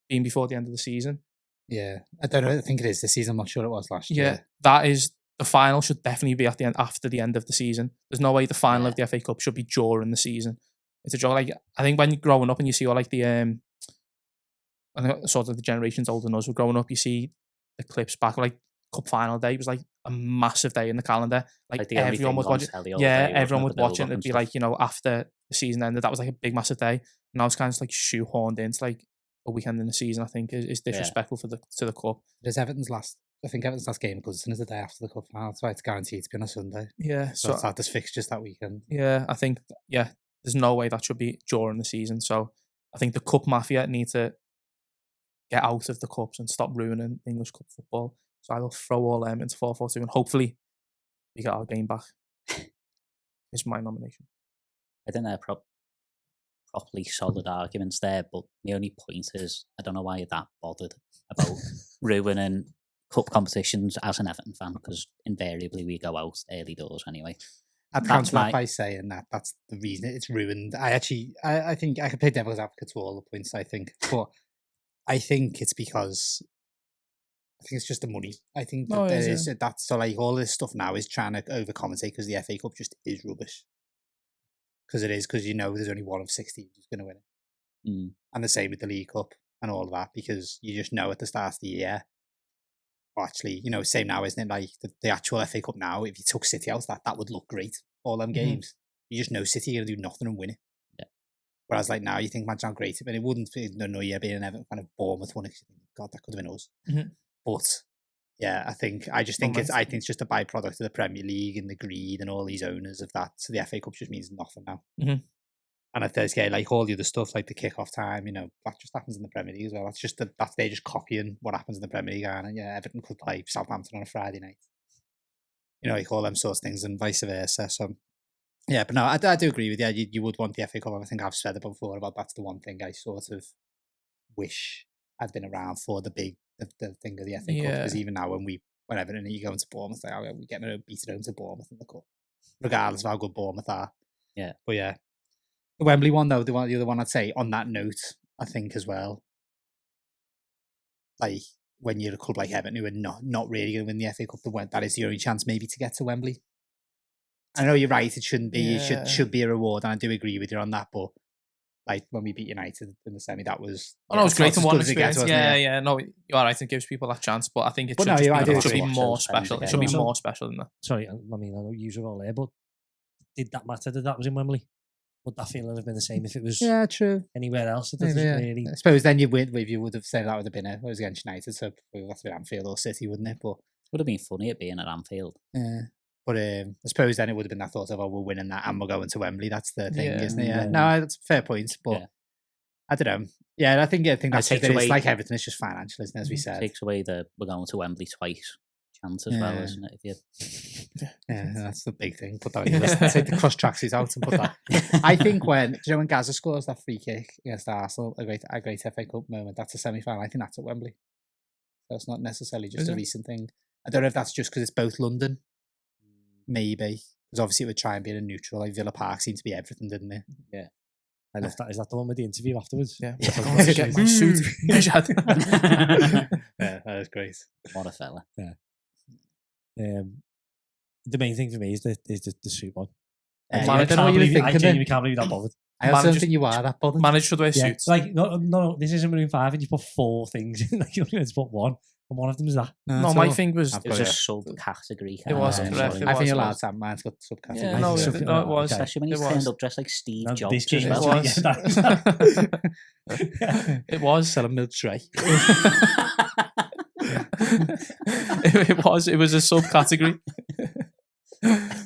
Speaker 1: being before the end of the season.
Speaker 3: Yeah, I don't know. I think it is this season. I'm not sure it was last year.
Speaker 1: Yeah, that is the final should definitely be at the end after the end of the season. There's no way the final of the FA Cup should be during the season. It's a joke. Like I think when you're growing up and you see all like the I think sort of the generations older than us were growing up, you see the clips back like Cup final day was like a massive day in the calendar. Like
Speaker 4: the only
Speaker 1: everyone
Speaker 4: thing
Speaker 1: was
Speaker 4: on
Speaker 1: watching.
Speaker 4: telly all
Speaker 1: Yeah,
Speaker 4: day, wasn't
Speaker 1: everyone
Speaker 4: it,
Speaker 1: would
Speaker 4: the
Speaker 1: watch it.
Speaker 4: build-up
Speaker 1: And it'd
Speaker 4: and
Speaker 1: be
Speaker 4: stuff?
Speaker 1: like, you know, after the season ended, that was like a big massive day. Now it's kind of like shoehorned into like a weekend in the season. I think is disrespectful to the cup.
Speaker 3: There's Everton's last. I think Everton's last game because it's the day after the cup final. That's why it's guaranteed to be on a Sunday.
Speaker 1: Yeah,
Speaker 3: So it's like this fixtures that weekend.
Speaker 1: yeah, I think there's no way that should be during the season. So I think the cup mafia need to get out of the cups and stop ruining English cup football. So I will throw all them into 4-4-2 and hopefully we get our game back. Is my nomination.
Speaker 4: I think they're properly solid arguments there, but the only point is I don't know why you're that bothered about ruining cup competitions as an Everton fan, because invariably we go out early doors anyway.
Speaker 3: I'd counter that by saying that that's the reason it's ruined. I think I could play devil's advocate to all the points, I think. But I think it's because I think it's just the money. I think that that's so like all this stuff now is trying to overcompensate because the FA Cup just is rubbish. Because it is, because you know there's only one of 16 who's going to win it. And the same with the League Cup and all of that, because you just know at the start of the year, well, actually, you know, same now, isn't it? Like the actual FA Cup now, if you took City out, that would look great. All them games. You just know City are going to do nothing and win it.
Speaker 4: Yeah.
Speaker 3: Whereas like now you think, man, how great it, but it wouldn't annoy you being an Everton kind of Bournemouth one. God, that could have been us. But yeah, I think it's just a byproduct of the Premier League and the greed and all these owners of that. So the FA Cup just means nothing now. And at Thursday, like all the other stuff, like the kick-off time, you know, that just happens in the Premier League as well. That's just they're just copying what happens in the Premier League. And yeah, Everton could play Southampton on a Friday night. You know, like all them sorts of things and vice versa. So yeah, but no, I do agree with you. You would want the FA Cup. I think I've said it before about that's the one thing I sort of wish I'd been around for, the thing of the FA Cup. Because even now when Everton you go into Bournemouth, like, we're getting beaten home to Bournemouth in the cup, regardless of how good Bournemouth are.
Speaker 4: Yeah,
Speaker 3: but yeah. The Wembley one, though, the other one I'd say on that note, I think as well, like when you're a club like Everton who are not really going to win the FA Cup, that is the only chance maybe to get to Wembley. I know you're right; it shouldn't be. It should be a reward, and I do agree with you on that. But like when we beat United in the semi, that was
Speaker 1: it was great in one experience.
Speaker 3: No,
Speaker 1: you're right. It gives people that chance, but I think it should be more special. It should be more special than that.
Speaker 2: Sorry, I mean I know you were all there, but did that matter that was in Wembley? Would that feeling have been the same if it was
Speaker 3: true
Speaker 2: anywhere else? It doesn't really.
Speaker 3: I suppose then you would have said that would have been it was against United, so it would have to be Anfield or City, wouldn't it? But
Speaker 4: would have been funny it being at Anfield.
Speaker 3: Yeah. But I suppose then it would have been that thought of, we're winning that and we're going to Wembley. That's the thing, isn't it? Yeah. No, that's a fair point. But I don't know. Yeah, I think that's just, it's like Everton, it's just financial, isn't it, as we said.
Speaker 4: It takes away we're going to Wembley twice chance as well, isn't it?
Speaker 3: Yeah, that's the big thing. Put that let's take the cross tracksuits out and put that. I think when Gaza scores that free kick against Arsenal, a great FA Cup moment, that's a semi-final. I think that's at Wembley. So it's not necessarily just a recent thing. I don't know if that's just because it's both London. Maybe. Because obviously it would try and be in a neutral. Like Villa Park seemed to be everything, didn't it?
Speaker 2: Yeah. I love that. Is that the one with the interview afterwards?
Speaker 1: Yeah. To get my suit.
Speaker 3: Yeah, that was great.
Speaker 4: What a fella.
Speaker 2: Yeah. The main thing for me is the suit one.
Speaker 3: I genuinely
Speaker 2: can't believe that bothered.
Speaker 3: I also don't think you are that bothered.
Speaker 1: Managers should wear suits.
Speaker 2: Like, no, this isn't Maroon 5 and you put 4 things in. Like, you only put one. And one of them is that.
Speaker 1: No, my thing was...
Speaker 4: It was a subcategory.
Speaker 1: It was, correct.
Speaker 3: I think you're allowed to have mine's got subcategory.
Speaker 1: Yeah, no, it was.
Speaker 4: Especially when he's turned up dressed like Steve Jobs.
Speaker 1: It was.
Speaker 3: Sell a milk tray.
Speaker 1: It was a subcategory.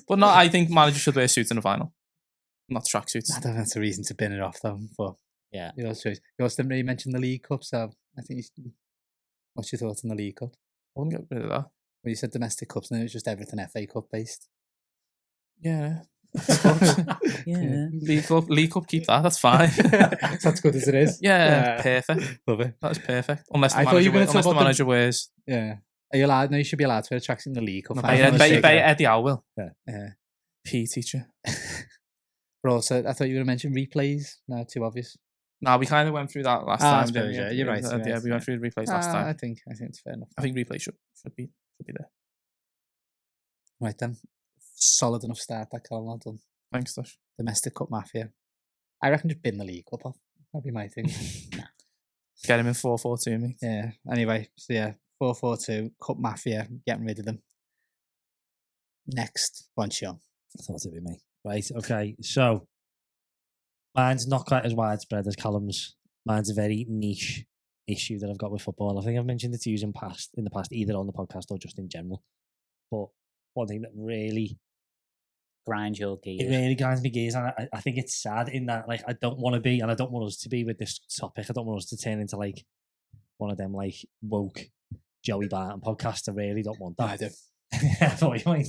Speaker 1: But no, I think managers should wear suits in the final, not tracksuits.
Speaker 3: I don't know if that's a reason to bin it off them, but
Speaker 4: Yeah.
Speaker 3: your choice. You also didn't really mention the League Cup, so I think what's your thoughts on the League Cup?
Speaker 1: I wouldn't get rid of that.
Speaker 3: Well, you said domestic cups, and it was just everything FA Cup based.
Speaker 1: Yeah.
Speaker 4: Yeah.
Speaker 1: League Cup, keep that. That's fine.
Speaker 3: That's good as it is.
Speaker 1: Yeah, perfect.
Speaker 3: Love it.
Speaker 1: That is perfect. Unless the
Speaker 3: I thought you
Speaker 1: manager,
Speaker 3: were gonna talk
Speaker 1: unless the
Speaker 3: about the-
Speaker 1: manager wears.
Speaker 3: Yeah. Are you allowed? No, you should be allowed to wear tracks in the League Cup.
Speaker 1: No,
Speaker 3: final.
Speaker 1: Eddie Howe will.
Speaker 3: Yeah.
Speaker 1: PE teacher.
Speaker 3: But also, I thought you were going to mention replays. No, too obvious.
Speaker 1: No, we kind of went through that last
Speaker 3: Ah, I
Speaker 1: time.
Speaker 3: suppose,
Speaker 1: didn't we?
Speaker 3: yeah, you're right, you're
Speaker 1: Yeah,
Speaker 3: right,
Speaker 1: we went through the replays last
Speaker 3: I
Speaker 1: time.
Speaker 3: think it's fair enough.
Speaker 1: I think replay should be there.
Speaker 3: Right then. Solid enough start that Colin, well done.
Speaker 1: Thanks, Tosh.
Speaker 3: Domestic Cup Mafia. I reckon just bin the League Cup off. That'd be my thing.
Speaker 1: Get him in 4-4-2, mate.
Speaker 3: Yeah. Anyway, so yeah, 4-4-2, Cup Mafia, getting rid of them. Next, one Sean.
Speaker 2: I thought it'd be me. Right, okay. So, mine's not quite as widespread as Callum's. Mine's a very niche issue that I've got with football. I think I've mentioned it to you in the past, either on the podcast or just in general. But one thing that really
Speaker 4: Grind your gears.
Speaker 2: It really grinds me gears, and I think it's sad in that, like, I don't want to be, and I don't want us to be with this topic. I don't want us to turn into like one of them like woke Joey Barton podcasts. I really don't want that.
Speaker 3: I do.
Speaker 2: I thought you might,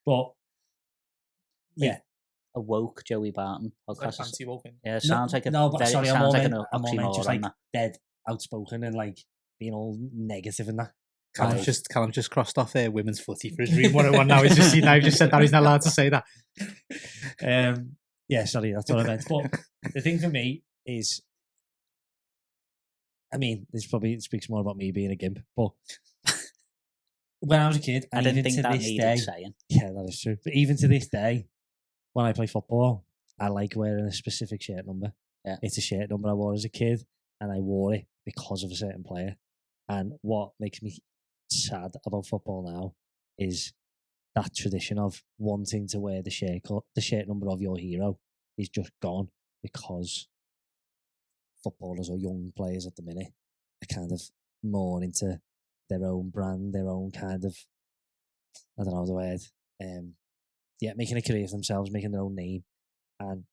Speaker 2: but yeah,
Speaker 4: A woke Joey Barton
Speaker 1: It's like
Speaker 4: podcast.
Speaker 1: fancy walking.
Speaker 4: Yeah, sounds like a
Speaker 2: no, but
Speaker 4: very,
Speaker 2: sorry,
Speaker 4: sounds like an
Speaker 2: I'm all meant just
Speaker 4: oxymoron.
Speaker 2: like
Speaker 4: That.
Speaker 2: dead outspoken and like being all negative and that.
Speaker 3: Callum just crossed off women's footy for his Dream 101 now. He's just said that he's not allowed to say that.
Speaker 2: Yeah, sorry, that's what I meant. But the thing for me is, I mean, this probably speaks more about me being a gimp, but when I was a kid,
Speaker 4: I
Speaker 2: and
Speaker 4: didn't
Speaker 2: even
Speaker 4: think
Speaker 2: to
Speaker 4: that
Speaker 2: this
Speaker 4: needed
Speaker 2: day,
Speaker 4: saying.
Speaker 2: yeah, that is true. But even to this day, when I play football, I like wearing a specific shirt number.
Speaker 4: Yeah.
Speaker 2: It's a shirt number I wore as a kid, and I wore it because of a certain player. And what makes me sad about football now is that tradition of wanting to wear the shirt number of your hero is just gone, because footballers or young players at the minute are kind of more into their own brand, their own kind of, I don't know the word, making a career for themselves, making their own name. And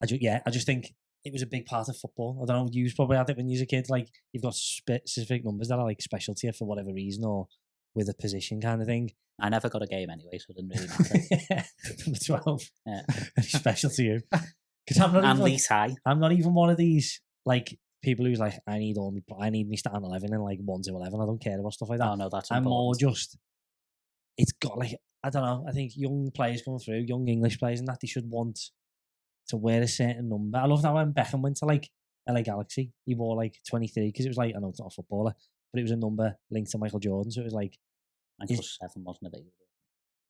Speaker 2: I just think it was a big part of football. I don't know, you probably had it when you was a kid, like you've got specific numbers that are like special to you for whatever reason, or with a position kind of thing.
Speaker 4: I never got a game anyway, so it didn't really matter.
Speaker 2: Yeah, number 12.
Speaker 4: Yeah.
Speaker 2: Very special to you. Because I'm not
Speaker 4: And
Speaker 2: even,
Speaker 4: Lease High.
Speaker 2: I'm not even one of these like people who's like, I need me starting 11 and like 1 to 11. I don't care about stuff like that.
Speaker 4: Oh no, that's
Speaker 2: I'm more
Speaker 4: important.
Speaker 2: just, it's got like, I don't know, I think young players coming through, young English players and that, they should want to wear a certain number. I love that when Beckham went to like LA Galaxy, he wore like 23, because it was like, I know it's not a footballer, but it was a number linked to Michael Jordan, so it was like,
Speaker 4: And +7, wasn't it?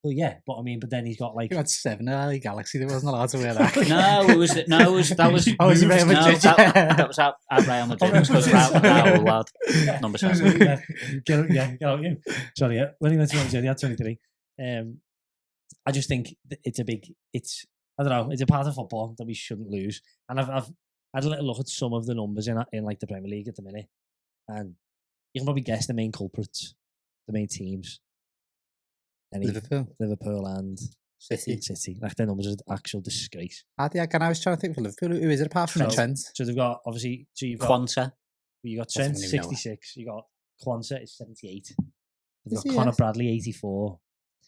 Speaker 2: well, yeah, but I mean, but then he's got like,
Speaker 3: You had 7 at LA Galaxy. They wasn't allowed to wear that.
Speaker 4: that was
Speaker 3: Oh, it was Real Madrid,
Speaker 4: that was at Real Madrid. Because Raul lad, number 7.
Speaker 2: Get out you. Sorry, when he went to Real Madrid, he had 23. I just think it's I don't know, it's a part of football that we shouldn't lose. And I've had a little look at some of the numbers in like the Premier League at the minute, and you can probably guess the main culprits, the main teams. Liverpool and
Speaker 3: City.
Speaker 2: Like their numbers are an actual disgrace.
Speaker 3: I was trying to think for Liverpool. Who is it apart from Trent?
Speaker 2: So they've got, obviously, you've got
Speaker 4: Quanta.
Speaker 2: Trent,
Speaker 3: Doesn't even know.
Speaker 2: 66. You got Quanta, is 78. They've
Speaker 3: Is
Speaker 2: got
Speaker 3: he,
Speaker 2: Conor
Speaker 3: yes?
Speaker 2: Bradley, 84.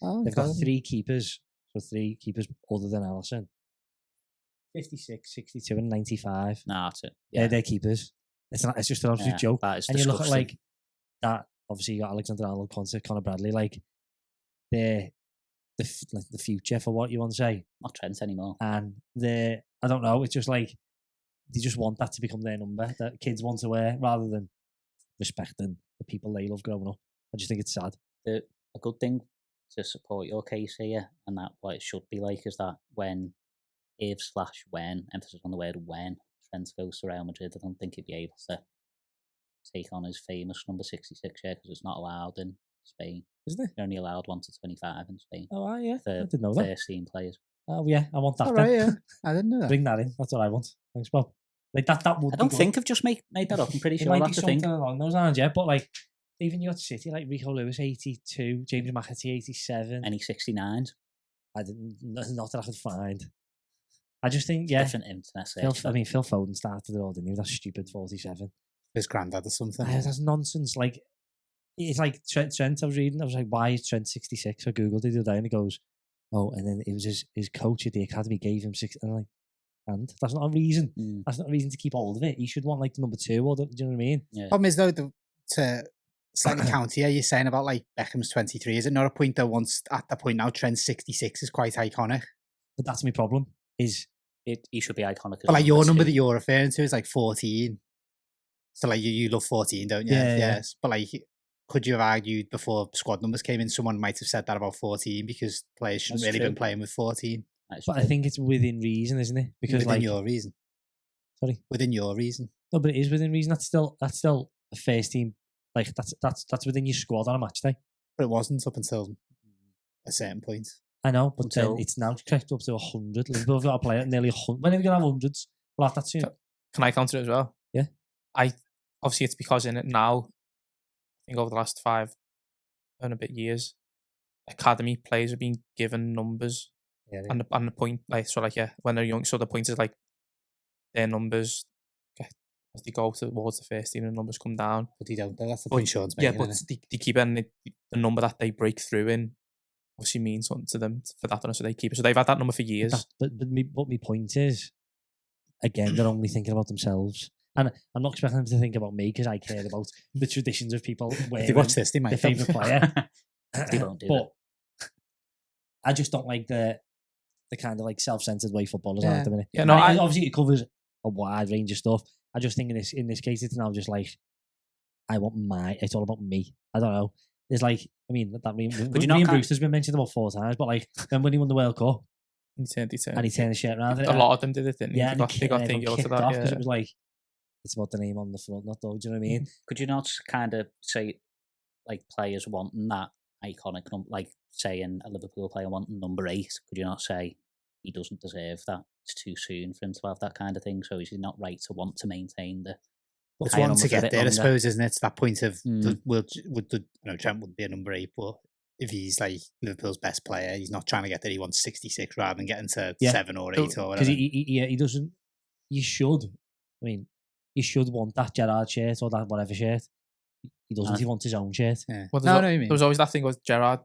Speaker 3: Oh,
Speaker 2: They've got
Speaker 3: God.
Speaker 2: 3 keepers. So 3 keepers other than Alisson. 56, 62 and 95.
Speaker 4: No, that's it.
Speaker 2: Yeah, they're keepers. It's just an absolute
Speaker 4: Yeah,
Speaker 2: joke.
Speaker 4: that is
Speaker 2: And you look at
Speaker 4: disgusting.
Speaker 2: like that, obviously you got Alexander-Arnold, Quanta, Conor Bradley, like they're the future for what you want to say.
Speaker 4: Not Trent anymore.
Speaker 2: And I don't know, it's just like they just want that to become their number that kids want to wear, rather than respecting the people they love growing up. I just think it's sad.
Speaker 4: A good thing to support your case here, and that what it should be like, is that when when, emphasis on the word when, Trent goes to Real Madrid, I don't think he'd be able to take on his famous number 66 shirt, because it's not allowed in Spain.
Speaker 2: Isn't it?
Speaker 4: You're only allowed 1 to 25 in Spain.
Speaker 2: Oh, yeah. I
Speaker 4: For
Speaker 2: didn't know that.
Speaker 4: first team players.
Speaker 2: Oh, yeah. I want that.
Speaker 3: All
Speaker 2: then.
Speaker 3: right, yeah. I didn't know that.
Speaker 2: Bring that in. That's what I want. Thanks, Bob. Like that would
Speaker 4: I don't
Speaker 2: be good.
Speaker 4: think I've just made that up. I'm pretty
Speaker 2: It
Speaker 4: sure
Speaker 2: might be
Speaker 4: that's a
Speaker 2: something
Speaker 4: thing.
Speaker 2: along those lines, yeah. But like, even you got City, like Rico Lewis, 82, James McAtee, 87.
Speaker 4: Any 69s?
Speaker 2: I didn't. Not that I could find. I just think, yeah.
Speaker 4: Different internet
Speaker 2: Phil,
Speaker 4: search.
Speaker 2: I mean, Phil Foden started it all, didn't he? That's stupid. 47.
Speaker 3: His granddad or something.
Speaker 2: That's nonsense. Like, it's like Trent. I was reading. I was like, why is Trent 66? I googled it the other day, and he goes, "Oh, and then it was his coach at the academy gave him 6." And I'm like, and that's not a reason. That's not a reason to keep hold of it. He should want like the number 2, or do you know what I mean?
Speaker 4: Yeah.
Speaker 3: Problem is though, to slightly counter here, you're saying about like Beckham's 23. Is it not a point that once at that point now Trent's 66 is quite iconic?
Speaker 2: But that's my problem. Is
Speaker 4: he should be iconic.
Speaker 3: But like your number that you're referring to is like 14. So like you love 14, don't you?
Speaker 2: Yeah.
Speaker 3: Yes. But like, could you have argued before squad numbers came in, someone might have said that about 14 because players shouldn't
Speaker 4: That's
Speaker 3: really
Speaker 4: true.
Speaker 3: been playing with 14.
Speaker 2: but I think it's within reason, isn't it? Because
Speaker 3: Within
Speaker 2: like,
Speaker 3: your reason.
Speaker 2: sorry,
Speaker 3: Within your reason.
Speaker 2: no, but it is within reason. That's still a first team. Like that's within your squad on a match day.
Speaker 3: But it wasn't up until a certain point.
Speaker 2: I know, but
Speaker 4: Until-
Speaker 2: then it's now crept up to 100. Liverpool have got a player at nearly 100. When are we going to have hundreds? We'll have that soon.
Speaker 1: Can I counter it as well?
Speaker 2: Yeah.
Speaker 1: Obviously it's because in it now, I think over the last 5 and a bit years, academy players have been given numbers
Speaker 2: Yeah,
Speaker 1: and the point, like, so like, yeah, when they're young, so the point is like their numbers as they go towards the first team, the numbers come down.
Speaker 3: But you don't know. That's the
Speaker 1: But,
Speaker 3: point Sean's
Speaker 1: yeah,
Speaker 3: making.
Speaker 1: but
Speaker 3: Isn't it?
Speaker 1: they keep it, and the number that they break through in obviously means something to them for that, so they keep it. So they've had that number for years.
Speaker 2: but my point is, again, they're only thinking about themselves. And I'm not expecting them to think about me because I care about the traditions of people
Speaker 3: If
Speaker 2: wearing
Speaker 3: they watch this, they might.
Speaker 2: their favourite player.
Speaker 4: They won't do
Speaker 2: But I just don't like the kind of like self-centered way footballers are at the minute.
Speaker 1: Yeah, no,
Speaker 2: And obviously it covers a wide range of stuff. I just think in this case it's now just like it's all about me. I don't know. It's like, I mean,
Speaker 4: But you know,
Speaker 2: Ian Brewster's been mentioned about 4 times, but like then when he won the World Cup
Speaker 1: He turned
Speaker 2: and he turned the shirt around,
Speaker 1: a lot of them did it, didn't
Speaker 2: yeah,
Speaker 1: they? They got thinking to that.
Speaker 2: because
Speaker 1: Yeah.
Speaker 2: it was like it's about the name on the front, not though. Do you know what I mean?
Speaker 4: Could you not kind of say, like, players wanting that iconic number, like saying a Liverpool player wanting number 8? Could you not say he doesn't deserve that? It's too soon for him to have that kind of thing. So is he not right to want to maintain the?
Speaker 3: It's
Speaker 4: higher
Speaker 3: one
Speaker 4: numbers
Speaker 3: to
Speaker 4: a
Speaker 3: get
Speaker 4: bit
Speaker 3: there, I
Speaker 4: longer?
Speaker 3: suppose, isn't it? It's that point of
Speaker 4: Mm.
Speaker 3: Trent wouldn't be a number 8, but if he's like Liverpool's best player, he's not trying to get there. He wants 66 rather than getting to 7 or 8 or
Speaker 2: Because
Speaker 3: whatever.
Speaker 2: he doesn't. You should. I mean, you should want that Gerrard shirt or that whatever shirt. He doesn't. He wants his own shirt.
Speaker 3: Yeah.
Speaker 1: Well,
Speaker 3: No, I
Speaker 1: there's
Speaker 3: know what you mean.
Speaker 1: there was always that thing with Gerrard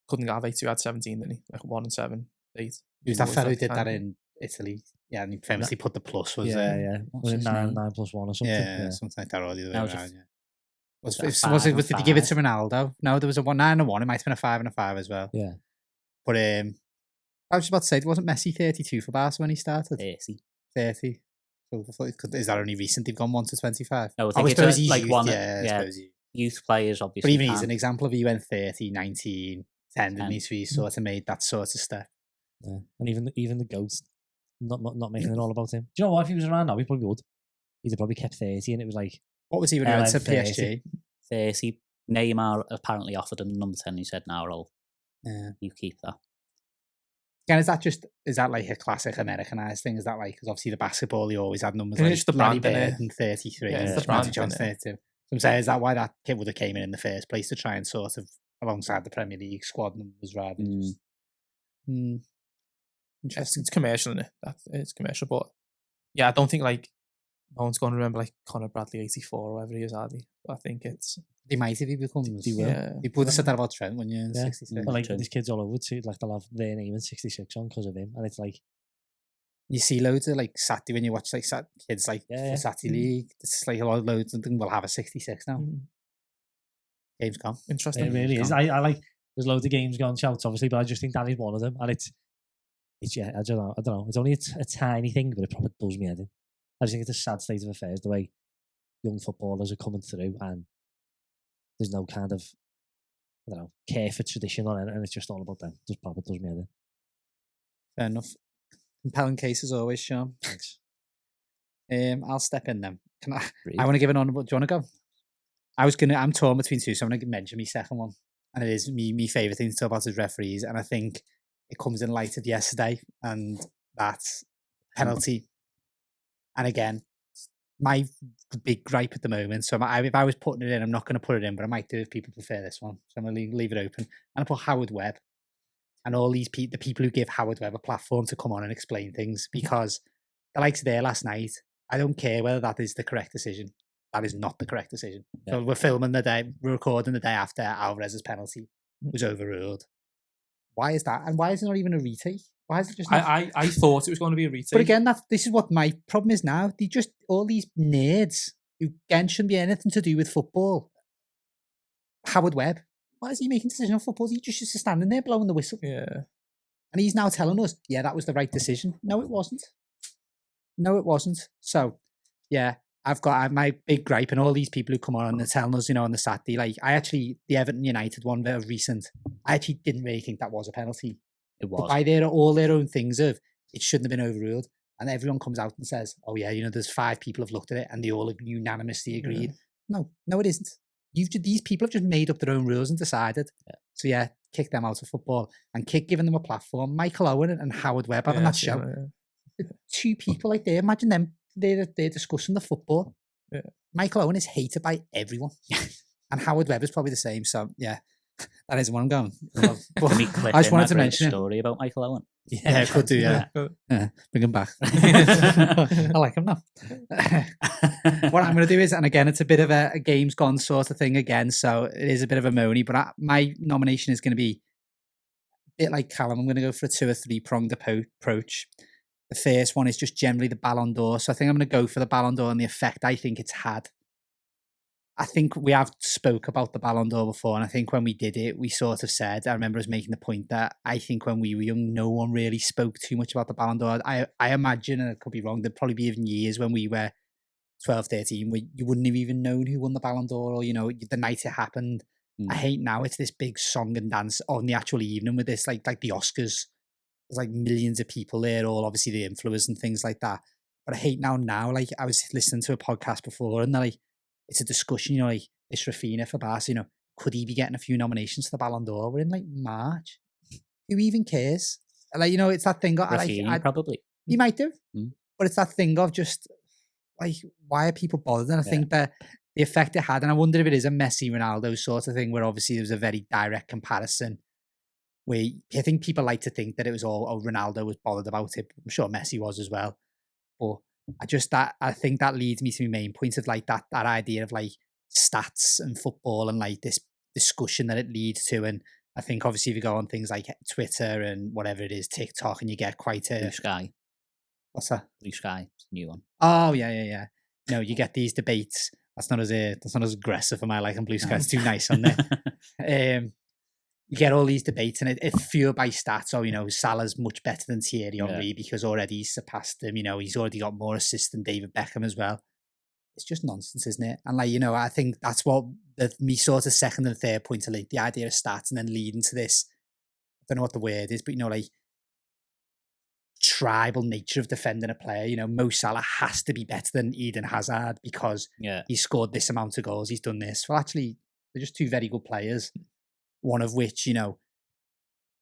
Speaker 1: couldn't have 8, so he had 17, didn't he? Like 1 and 7, 8.
Speaker 3: Who's that
Speaker 1: Always
Speaker 3: fellow who
Speaker 1: that
Speaker 3: did
Speaker 1: kind
Speaker 3: that
Speaker 1: of-
Speaker 3: in Italy? Yeah, and he famously put the plus. Was
Speaker 2: Yeah.
Speaker 4: What's
Speaker 2: Was it
Speaker 4: his
Speaker 2: 9
Speaker 4: name?
Speaker 2: +1 or something?
Speaker 3: Yeah, something like that, or the other way
Speaker 4: No, was it
Speaker 3: around. Yeah. Was
Speaker 4: that
Speaker 3: it?
Speaker 4: five
Speaker 3: Was it?
Speaker 4: and
Speaker 3: Did he give it
Speaker 4: five?
Speaker 3: to Ronaldo? No, there was a 9 and 1. It might have been a 5 and a 5 as well.
Speaker 2: Yeah.
Speaker 3: But I was just about to say, wasn't Messi 32 for Barca when he started? 30. So is that only recent? They've gone 1 to 25.
Speaker 4: No, I
Speaker 3: Oh,
Speaker 4: think
Speaker 3: I
Speaker 4: it's
Speaker 3: suppose he's
Speaker 4: like
Speaker 3: youth,
Speaker 4: one.
Speaker 3: yeah, I
Speaker 4: Yeah,
Speaker 3: suppose
Speaker 4: youth players obviously.
Speaker 3: but even he's
Speaker 4: can't-
Speaker 3: an example of he went 30, 19, 10, didn't he?
Speaker 4: 10.
Speaker 3: So he sort of made that sort of step.
Speaker 2: Yeah. And even the goats, not making it all about him. Do you know what? If he was around now, he probably would. He'd have probably kept 30, and it was like,
Speaker 3: What was he when he went to
Speaker 2: 30.
Speaker 3: PSG?
Speaker 4: 30. Neymar apparently offered him number 10. He said, "No,
Speaker 3: Yeah.
Speaker 4: you keep that."
Speaker 3: Again, is that like a classic Americanized thing? Is that like, because obviously the basketball, he always had numbers
Speaker 1: Yeah,
Speaker 3: like
Speaker 1: it's the
Speaker 3: Larry
Speaker 1: brand, innit?
Speaker 3: Bird and 33
Speaker 1: Yeah,
Speaker 3: and
Speaker 1: it's the
Speaker 3: Magic
Speaker 1: brand,
Speaker 3: Johnson
Speaker 1: innit?
Speaker 3: 32. So I'm saying, is that why that kid would have came in the first place, to try and sort of alongside the Premier League squad numbers rather than just... Interesting.
Speaker 1: It's commercial, isn't it? It's commercial, but yeah, I don't think like no one's going to remember like Conor Bradley 84 or whatever he is, are they? But I think it's
Speaker 3: They might if he becomes...
Speaker 2: They will.
Speaker 1: yeah.
Speaker 3: You would have said that about Trent when you're in
Speaker 2: Yeah.
Speaker 3: 66.
Speaker 2: but like
Speaker 4: true.
Speaker 2: these kids all over too, like they'll have their name in 66 on because of him, and it's like,
Speaker 3: You see loads of like Saturday, when you watch like kids like
Speaker 2: Yeah.
Speaker 3: the Saturday League, it's like a lot of loads of them will have a 66 now. Game's gone.
Speaker 1: Interesting.
Speaker 2: it really is. I like. There's loads of games gone shouts, obviously, but I just think that is one of them, and it's yeah. I don't know. It's only a tiny thing, but it probably does me head in. I just think it's a sad state of affairs the way young footballers are coming through, and there's no kind of, I don't know, care for tradition on it, and it's just all about them. Just probably does me head in.
Speaker 3: Fair enough. Compelling case as always, Sean.
Speaker 2: Thanks.
Speaker 3: I'll step in then. I want to give an honourable. Do you want to go? I'm torn between two, so I'm going to mention my second one. And it is me favourite thing to talk about is referees. And I think it comes in light of yesterday and that penalty. And again, my big gripe at the moment. So if I was putting it in, I'm not going to put it in, but I might do if people prefer this one. So I'm going to leave it open. And I put Howard Webb. and all these the people who give Howard Webb a platform to come on and explain things, because the likes there last night, I don't care whether that is the correct decision. That is not the correct decision.
Speaker 2: Yeah.
Speaker 3: So we're recording the day after Alvarez's penalty was overruled. Why is that? And why is it not even a retake? Why is it just not?
Speaker 1: I thought it was going to be a retake.
Speaker 3: But again, this is what my problem is now. They just, all these nerds who again shouldn't be anything to do with football. Howard Webb, why is he making decisions on football? He just used to standing there blowing the whistle.
Speaker 1: Yeah.
Speaker 3: And he's now telling us, yeah, that was the right decision. No, it wasn't. No, it wasn't. So, yeah, I've got my big gripe, and all these people who come on and they're telling us, on the Saturday, like, the Everton United one bit of recent, I actually didn't really think that was a penalty.
Speaker 4: It was.
Speaker 3: But by all their own things of, it shouldn't have been overruled. And everyone comes out and says, oh yeah, there's 5 people have looked at it and they all have unanimously agreed. Yeah. No, it isn't. These people have just made up their own rules and decided. Yeah. So yeah, kick them out of football and giving them a platform. Michael Owen and Howard Webb having that show. Yeah. 2 people like there. Imagine them. They're discussing the football. Yeah. Michael Owen is hated by everyone, and Howard Webb is probably the same. So yeah, that is what I'm going. I just wanted to mention
Speaker 4: a story about Michael Owen.
Speaker 3: Yeah, could do. Yeah, bring him back. I like him now. What I'm going to do is, and again, it's a bit of a game's gone sort of thing again. So it is a bit of a moany, but my nomination is going to be a bit like Callum. I'm going to go for a 2 or 3 pronged approach. The first one is just generally the Ballon d'Or. So I think I'm going to go for the Ballon d'Or and the effect I think it's had. I think we have spoke about the Ballon d'Or before, and I think when we did it, we sort of said, I remember us making the point that I think when we were young, no one really spoke too much about the Ballon d'Or. I imagine, and I could be wrong, there'd probably be even years when we were 12, 13, where you wouldn't have even known who won the Ballon d'Or, or, the night it happened. I hate now it's this big song and dance on the actual evening with this, like the Oscars. There's like millions of people there, all obviously the influencers and things like that. But I hate now, like I was listening to a podcast before and they're like, it's a discussion, like this Rafinha for Barca, could he be getting a few nominations to the Ballon d'Or? We're in like March. Who even cares? Like, it's that thing.
Speaker 4: Rafinha, probably.
Speaker 3: He might do. But it's that thing of just like, why are people bothered? And I think that the effect it had, and I wonder if it is a Messi Ronaldo sort of thing where obviously there was a very direct comparison. Where I think people like to think that it was all Ronaldo was bothered about it. I'm sure Messi was as well. But I think that leads me to my main point of like that idea of like stats and football and like this discussion that it leads to. And I think obviously if you go on things like Twitter and whatever it is, TikTok, and you get quite a...
Speaker 4: Blue Sky.
Speaker 3: What's that?
Speaker 4: Blue Sky, new one.
Speaker 3: Oh, yeah. You get these debates. That's not as aggressive for my liking. Blue Sky. It's too nice on there. You get all these debates and it's fueled by stats. Oh, Salah's much better than Thierry Henry because already he's surpassed him. He's already got more assists than David Beckham as well. It's just nonsense, isn't it? And I think that's what me sort of second and third point to like the idea of stats and then leading to this. I don't know what the word is, but like tribal nature of defending a player. Mo Salah has to be better than Eden Hazard because he scored this amount of goals. He's done this. Well, actually, they're just 2 very good players. One of which,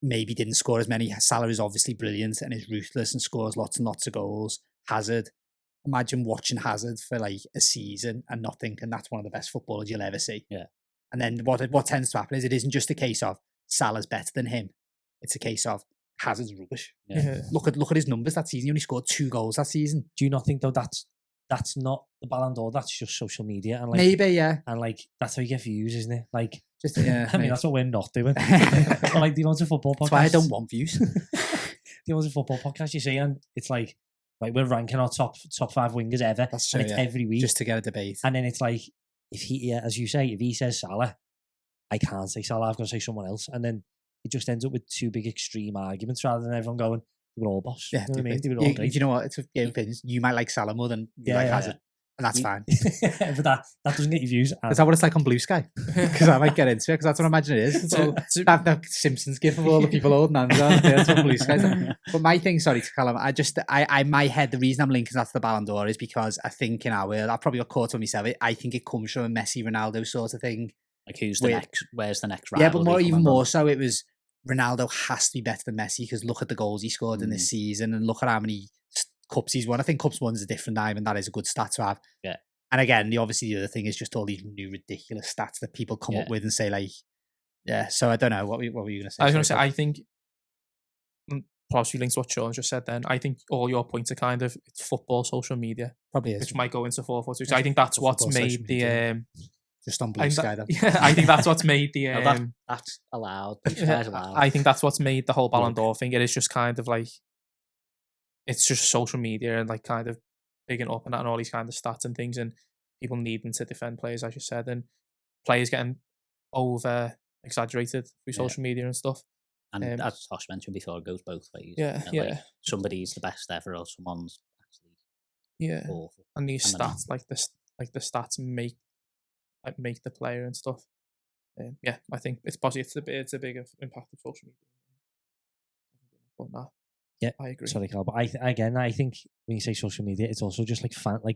Speaker 3: maybe didn't score as many. Salah is obviously brilliant and is ruthless and scores lots and lots of goals. Hazard, imagine watching Hazard for like a season and not thinking that's one of the best footballers you'll ever see. Yeah. And then what tends to happen is it isn't just a case of Salah's better than him. It's a case of Hazard's rubbish. Yeah. Look at his numbers that season. He only scored 2 goals that season.
Speaker 2: Do you not think though that's not the Ballon d'Or? That's just social media and like
Speaker 3: maybe
Speaker 2: and like that's how you get views, isn't it? Like.
Speaker 3: Just,
Speaker 2: I mean, that's what we're not doing. But like the amount of football podcasts.
Speaker 3: That's why I don't want views.
Speaker 2: The amount of football podcasts you see, and it's like we're ranking our top 5 wingers ever.
Speaker 3: That's true,
Speaker 2: and it's every week.
Speaker 3: Just to get a debate.
Speaker 2: And then it's like, if he, as you say, if he says Salah, I can't say Salah, I've got to say someone else. And then it just ends up with 2 big extreme arguments rather than everyone going, they were all boss.
Speaker 3: Yeah,
Speaker 2: you know what I mean? They were all great.
Speaker 3: You know what? It's a game of opinions. You might like Salah more than you like Hazard. And that's fine.
Speaker 2: But that doesn't get your views.
Speaker 3: Is that what it's like on Blue Sky? Because I might get into it, because that's what I imagine it is. That the Simpsons gif of all the people holding hands on. That's what Blue Sky is. But my thing, sorry to Callum, my head, the reason I'm linking that to the Ballon d'Or is because I think in our world, I probably got caught on myself, I think it comes from a Messi Ronaldo sort of thing.
Speaker 4: Like who's the next, where's the next rival?
Speaker 3: Yeah, but even more so, it was Ronaldo has to be better than Messi because look at the goals he scored in this season and look at how many cups he's won. I think cups won is a different time and that is a good stat to have.
Speaker 4: Yeah.
Speaker 3: And again, obviously the other thing is just all these new ridiculous stats that people come up with and say like, yeah. So I don't know what were you going to say?
Speaker 1: I was going to say, I think possibly linked to what Sean just said then, I think all your points are kind of, it's football social media,
Speaker 3: Probably is.
Speaker 1: which might go into 442. So I think that's what's
Speaker 3: Football
Speaker 1: made
Speaker 3: social
Speaker 1: the...
Speaker 3: media. Just on
Speaker 1: I
Speaker 3: Blue
Speaker 1: think
Speaker 3: Sky,
Speaker 1: that-
Speaker 3: then.
Speaker 1: yeah, I think that's what's made the...
Speaker 4: No, that's allowed. Blue Sky's allowed.
Speaker 1: I think that's what's made the whole Ballon
Speaker 3: Look.
Speaker 1: d'Or thing. It is just kind of like, it's just social media and like kind of bigging up and that and all these kind of stats and things, and people needing to defend players, as you said, and players getting over exaggerated through social media and stuff.
Speaker 4: And as Tosh mentioned before, it goes both ways.
Speaker 1: Yeah,
Speaker 4: You know,
Speaker 1: yeah.
Speaker 4: Like somebody's the best ever, or someone's actually
Speaker 1: Yeah,
Speaker 4: awful.
Speaker 1: and these
Speaker 4: And then-
Speaker 1: stats, like the stats make the player and stuff. Yeah, I think it's positive. It's a big impact of social media. But nah,
Speaker 2: Yeah,
Speaker 1: I agree.
Speaker 2: Sorry, Carl, but I think when you say social media, it's also just like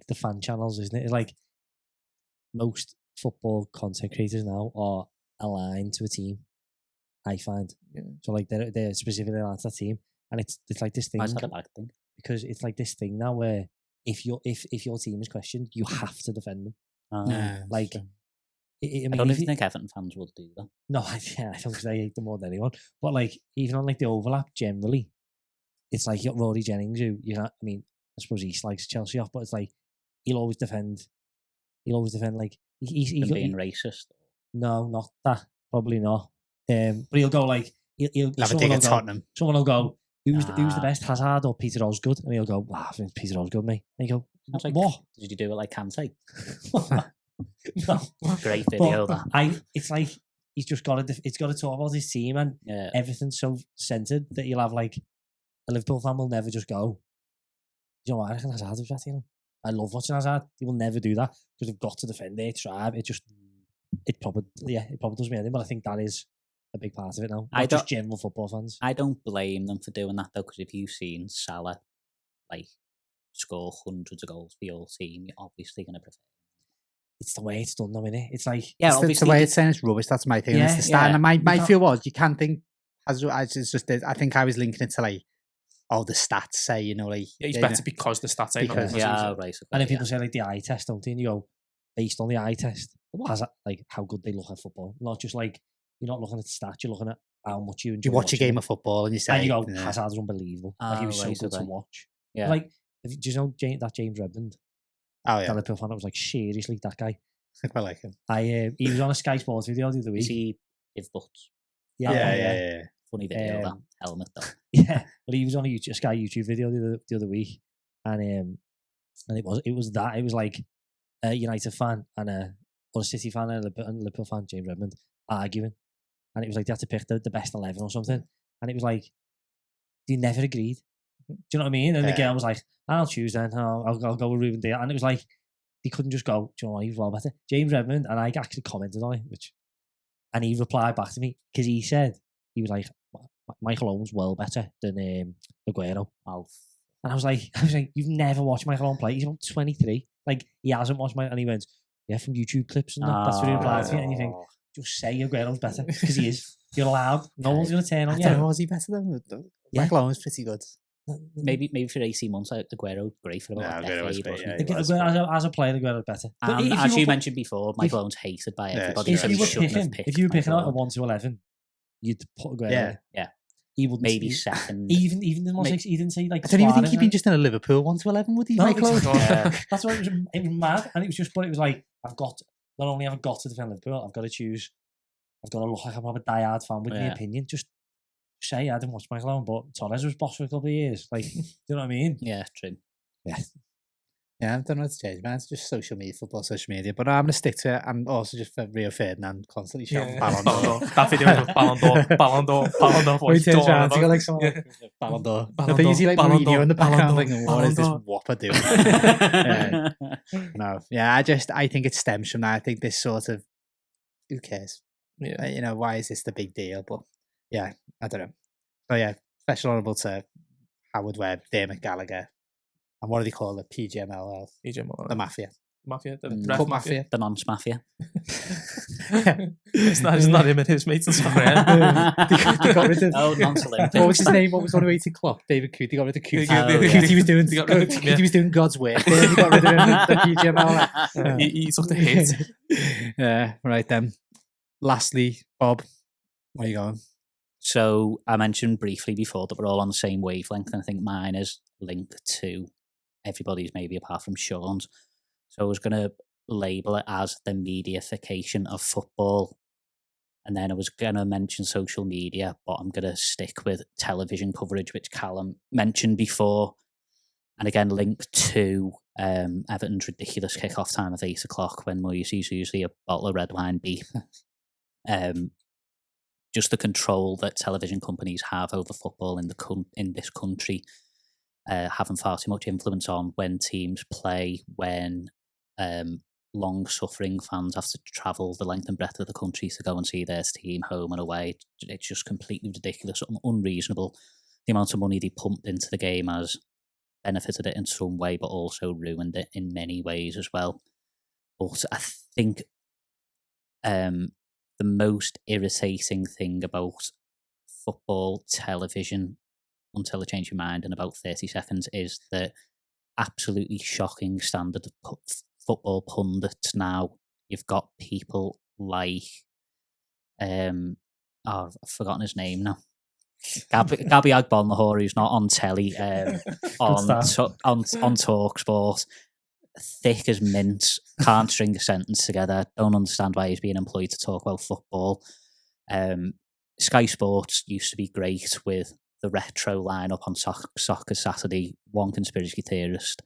Speaker 2: the fan channels, isn't it? It's like most football content creators now are aligned to a team. I find
Speaker 1: Yeah.
Speaker 2: so like they're specifically aligned to that team, and it's like this thing
Speaker 4: Why is that a bad thing?
Speaker 2: because it's like this thing now where if your team is questioned, you have to defend them.
Speaker 3: Yeah,
Speaker 2: Like,
Speaker 3: so-
Speaker 2: I
Speaker 4: I
Speaker 2: mean,
Speaker 4: don't
Speaker 2: if
Speaker 4: even think Everton fans would do that.
Speaker 2: No, I don't because I hate them more than anyone. But like even on like the overlap generally, it's like you got Rory Jennings who I mean, I suppose he slags Chelsea off, but it's like he'll always defend like he's
Speaker 4: Them
Speaker 2: got,
Speaker 4: being racist.
Speaker 2: no, not that, probably not. But he'll go like he'll
Speaker 3: Have a
Speaker 2: someone
Speaker 3: dig
Speaker 2: will
Speaker 3: at
Speaker 2: go,
Speaker 3: Tottenham.
Speaker 2: someone will go, who's the
Speaker 4: Nah.
Speaker 2: best, Hazard or Peter Osgood? And he'll go, I think Peter Osgood, mate. And you go,
Speaker 4: Sounds like-
Speaker 2: what?
Speaker 4: Did you do it like Kante?
Speaker 2: No.
Speaker 4: Great video, that.
Speaker 2: It's like he's just got to. It's got to talk about his team, and
Speaker 4: Yeah.
Speaker 2: everything's so centered that you'll have like a Liverpool fan will never just go. You know what? I reckon Hazard was better. You know, I love watching Hazard. He will never do that because they've got to defend their tribe. It probably does me anything, but I think that is a big part of it now.
Speaker 4: I
Speaker 2: Not just
Speaker 4: don't-
Speaker 2: general football fans.
Speaker 4: I don't blame them for doing that though, because if you've seen Salah like score hundreds of goals for your team, you're obviously going to prefer.
Speaker 2: It's the way it's done, though, innit? It's like
Speaker 4: Yeah,
Speaker 3: It's the
Speaker 4: obviously.
Speaker 3: way it's saying it's rubbish. That's my thing. It's
Speaker 2: Yeah,
Speaker 3: the start.
Speaker 4: yeah.
Speaker 3: And my
Speaker 2: can't-
Speaker 3: feel was you can't think as it's just. I think I was linking it to like, oh, the stats say, you know, like
Speaker 1: Yeah, he's better because the stats ain't
Speaker 3: Because-
Speaker 1: because
Speaker 4: Yeah,
Speaker 1: he's-
Speaker 4: right. Okay,
Speaker 2: and then people
Speaker 4: yeah.
Speaker 2: say like the eye test, don't they? And you go based on the eye test. What has that, like how good they look at football? Not just like you're not looking at stats. You're looking at how much you enjoy.
Speaker 3: you watch a
Speaker 2: watching
Speaker 3: game
Speaker 2: it.
Speaker 3: of football and you say,
Speaker 2: and you go,
Speaker 3: yeah.
Speaker 2: Hazard's unbelievable. Like he was so
Speaker 4: right,
Speaker 2: good to
Speaker 4: okay.
Speaker 2: watch.
Speaker 4: Yeah.
Speaker 2: Like, do you know that James Redmond?
Speaker 3: oh
Speaker 2: That
Speaker 3: yeah,
Speaker 2: Liverpool fan that was like, seriously, that guy.
Speaker 3: I like him.
Speaker 2: He was on a Sky Sports video the other week.
Speaker 4: Is he if butts?
Speaker 3: Yeah.
Speaker 4: Funny video, that
Speaker 2: Um,
Speaker 4: helmet though.
Speaker 2: Yeah, but he was on a Sky YouTube video the other week, and it was that it was like a United fan and or a City fan and a Liverpool fan, James Redmond, arguing, and it was like they had to pick the best 11 or something, and it was like they never agreed. Do you know what I mean? And the
Speaker 3: Yeah.
Speaker 2: girl was like, "I'll choose then. I'll go with Ruben Diaz," and it was like they couldn't just go. Do you know what? He was well better, James Redmond, and I actually commented on it, and he replied back to me because he said he was like, Michael Owen's well better than Aguero.
Speaker 4: Oh,
Speaker 2: And I was like, you've never watched Michael Owen play. He's about 23. Like, he hasn't watched and he went, yeah, from YouTube clips and that. That's what he replied to me. And you think, just say Aguero's better because he is. You're allowed. No one's going to turn
Speaker 3: I
Speaker 2: on
Speaker 3: don't know,
Speaker 2: you.
Speaker 3: was he better than
Speaker 2: Yeah.
Speaker 3: Michael Owen's pretty good.
Speaker 4: maybe for 18 months, Aguero great for about
Speaker 3: No,
Speaker 4: a
Speaker 3: Aguero was
Speaker 4: decade.
Speaker 3: great,
Speaker 4: wasn't
Speaker 3: yeah,
Speaker 4: he?
Speaker 3: he was.
Speaker 2: As a player, Aguero's better. But
Speaker 4: And
Speaker 2: if
Speaker 4: as
Speaker 2: were-
Speaker 4: you mentioned before, Michael Owen's hated by
Speaker 3: Yeah,
Speaker 4: everybody.
Speaker 3: it's
Speaker 4: so
Speaker 2: if
Speaker 4: he
Speaker 2: you were
Speaker 4: shouldn't have
Speaker 2: picking,
Speaker 4: picked
Speaker 2: if you were picking out a
Speaker 4: Michael Owen.
Speaker 2: 1 to 11, you'd put Aguero.
Speaker 3: Yeah.
Speaker 2: in.
Speaker 4: Yeah.
Speaker 2: He wouldn't.
Speaker 4: Maybe second.
Speaker 2: Even the most
Speaker 4: May-
Speaker 2: he didn't say like.
Speaker 3: I don't even think
Speaker 2: Suarez
Speaker 3: he'd been
Speaker 2: and-
Speaker 3: just in a Liverpool 1 to 11, would he,
Speaker 2: No,
Speaker 3: Michael Owen?
Speaker 2: exactly. That's why it was mad, and it was just. But it was like not only have I got to defend Liverpool, I've got to choose. I've got to look like I'm a diehard fan with my
Speaker 4: Yeah.
Speaker 2: opinion. Just say I didn't watch Michael Owen, but Torres was boss for a couple of years. Like, do you know what I mean?
Speaker 4: Yeah, true.
Speaker 2: Yeah.
Speaker 3: Yeah, I don't know what's changed, man. It's just social media, football, social media. But I'm going to stick to it. And also just for Rio Ferdinand constantly shouting Ballon d'Or.
Speaker 1: That video was Ballon d'Or, Ballon d'Or, Ballon d'Or.
Speaker 3: When he turns around, he got like
Speaker 1: Yeah.
Speaker 3: someone like Ballon d'Or.
Speaker 1: Ballon
Speaker 3: I think you see like
Speaker 1: d'Or, Ballon
Speaker 3: Mourinho in the
Speaker 1: d'Or,
Speaker 3: background
Speaker 1: Ballon
Speaker 3: thinking,
Speaker 1: d'Or,
Speaker 3: what is this
Speaker 1: Ballon
Speaker 3: whopper doing? No. Yeah, I think it stems from that. I think this sort of, who cares?
Speaker 1: Yeah.
Speaker 3: You know, why is this the big deal? But yeah, I don't know. So yeah, special honourable to Howard Webb, Dermot Gallagher, and what do they call it? PGML, the Mafia.
Speaker 1: Mafia, the
Speaker 4: Mm.
Speaker 1: ref
Speaker 3: Cup
Speaker 1: mafia.
Speaker 3: Mafia.
Speaker 4: The nonce mafia.
Speaker 1: It's not him and his mates and stuff. Yeah.
Speaker 3: They got rid of.
Speaker 4: Oh, nonce Olympics.
Speaker 3: What was his name? What was one who hated Klopp? David Coote. They got rid of Coote.
Speaker 1: Yeah,
Speaker 4: yeah.
Speaker 3: Coote was doing.
Speaker 1: They got rid of him,
Speaker 3: Coote was doing God's work. They got rid of him. The PGML.
Speaker 1: He took the hit.
Speaker 3: Yeah, right then. Lastly, Bob, where are you going?
Speaker 4: So I mentioned briefly before that we're all on the same wavelength, and I think mine is linked to everybody's, maybe apart from Sean's. So I was going to label it as the mediaification of football. And then I was going to mention social media, but I'm going to stick with television coverage, which Callum mentioned before. And again, linked to Everton's ridiculous kick-off time of 8 o'clock when Moisey's usually a bottle of red wine beep. Just the control that television companies have over football in this country, having far too much influence on when teams play, when long-suffering fans have to travel the length and breadth of the country to go and see their team home and away. It's just completely ridiculous and unreasonable. The amount of money they pumped into the game has benefited it in some way, but also ruined it in many ways as well. But I think the most irritating thing about football television, until I change your mind in about 30 seconds, is the absolutely shocking standard of football pundits now. You've got people like I've forgotten his name now. Gabby Agbonlahor, who's not on telly, on TalkSport, thick as mince, can't string a sentence together, don't understand why he's being employed to talk about football. Sky Sports used to be great with the retro lineup on Soccer Saturday. One conspiracy theorist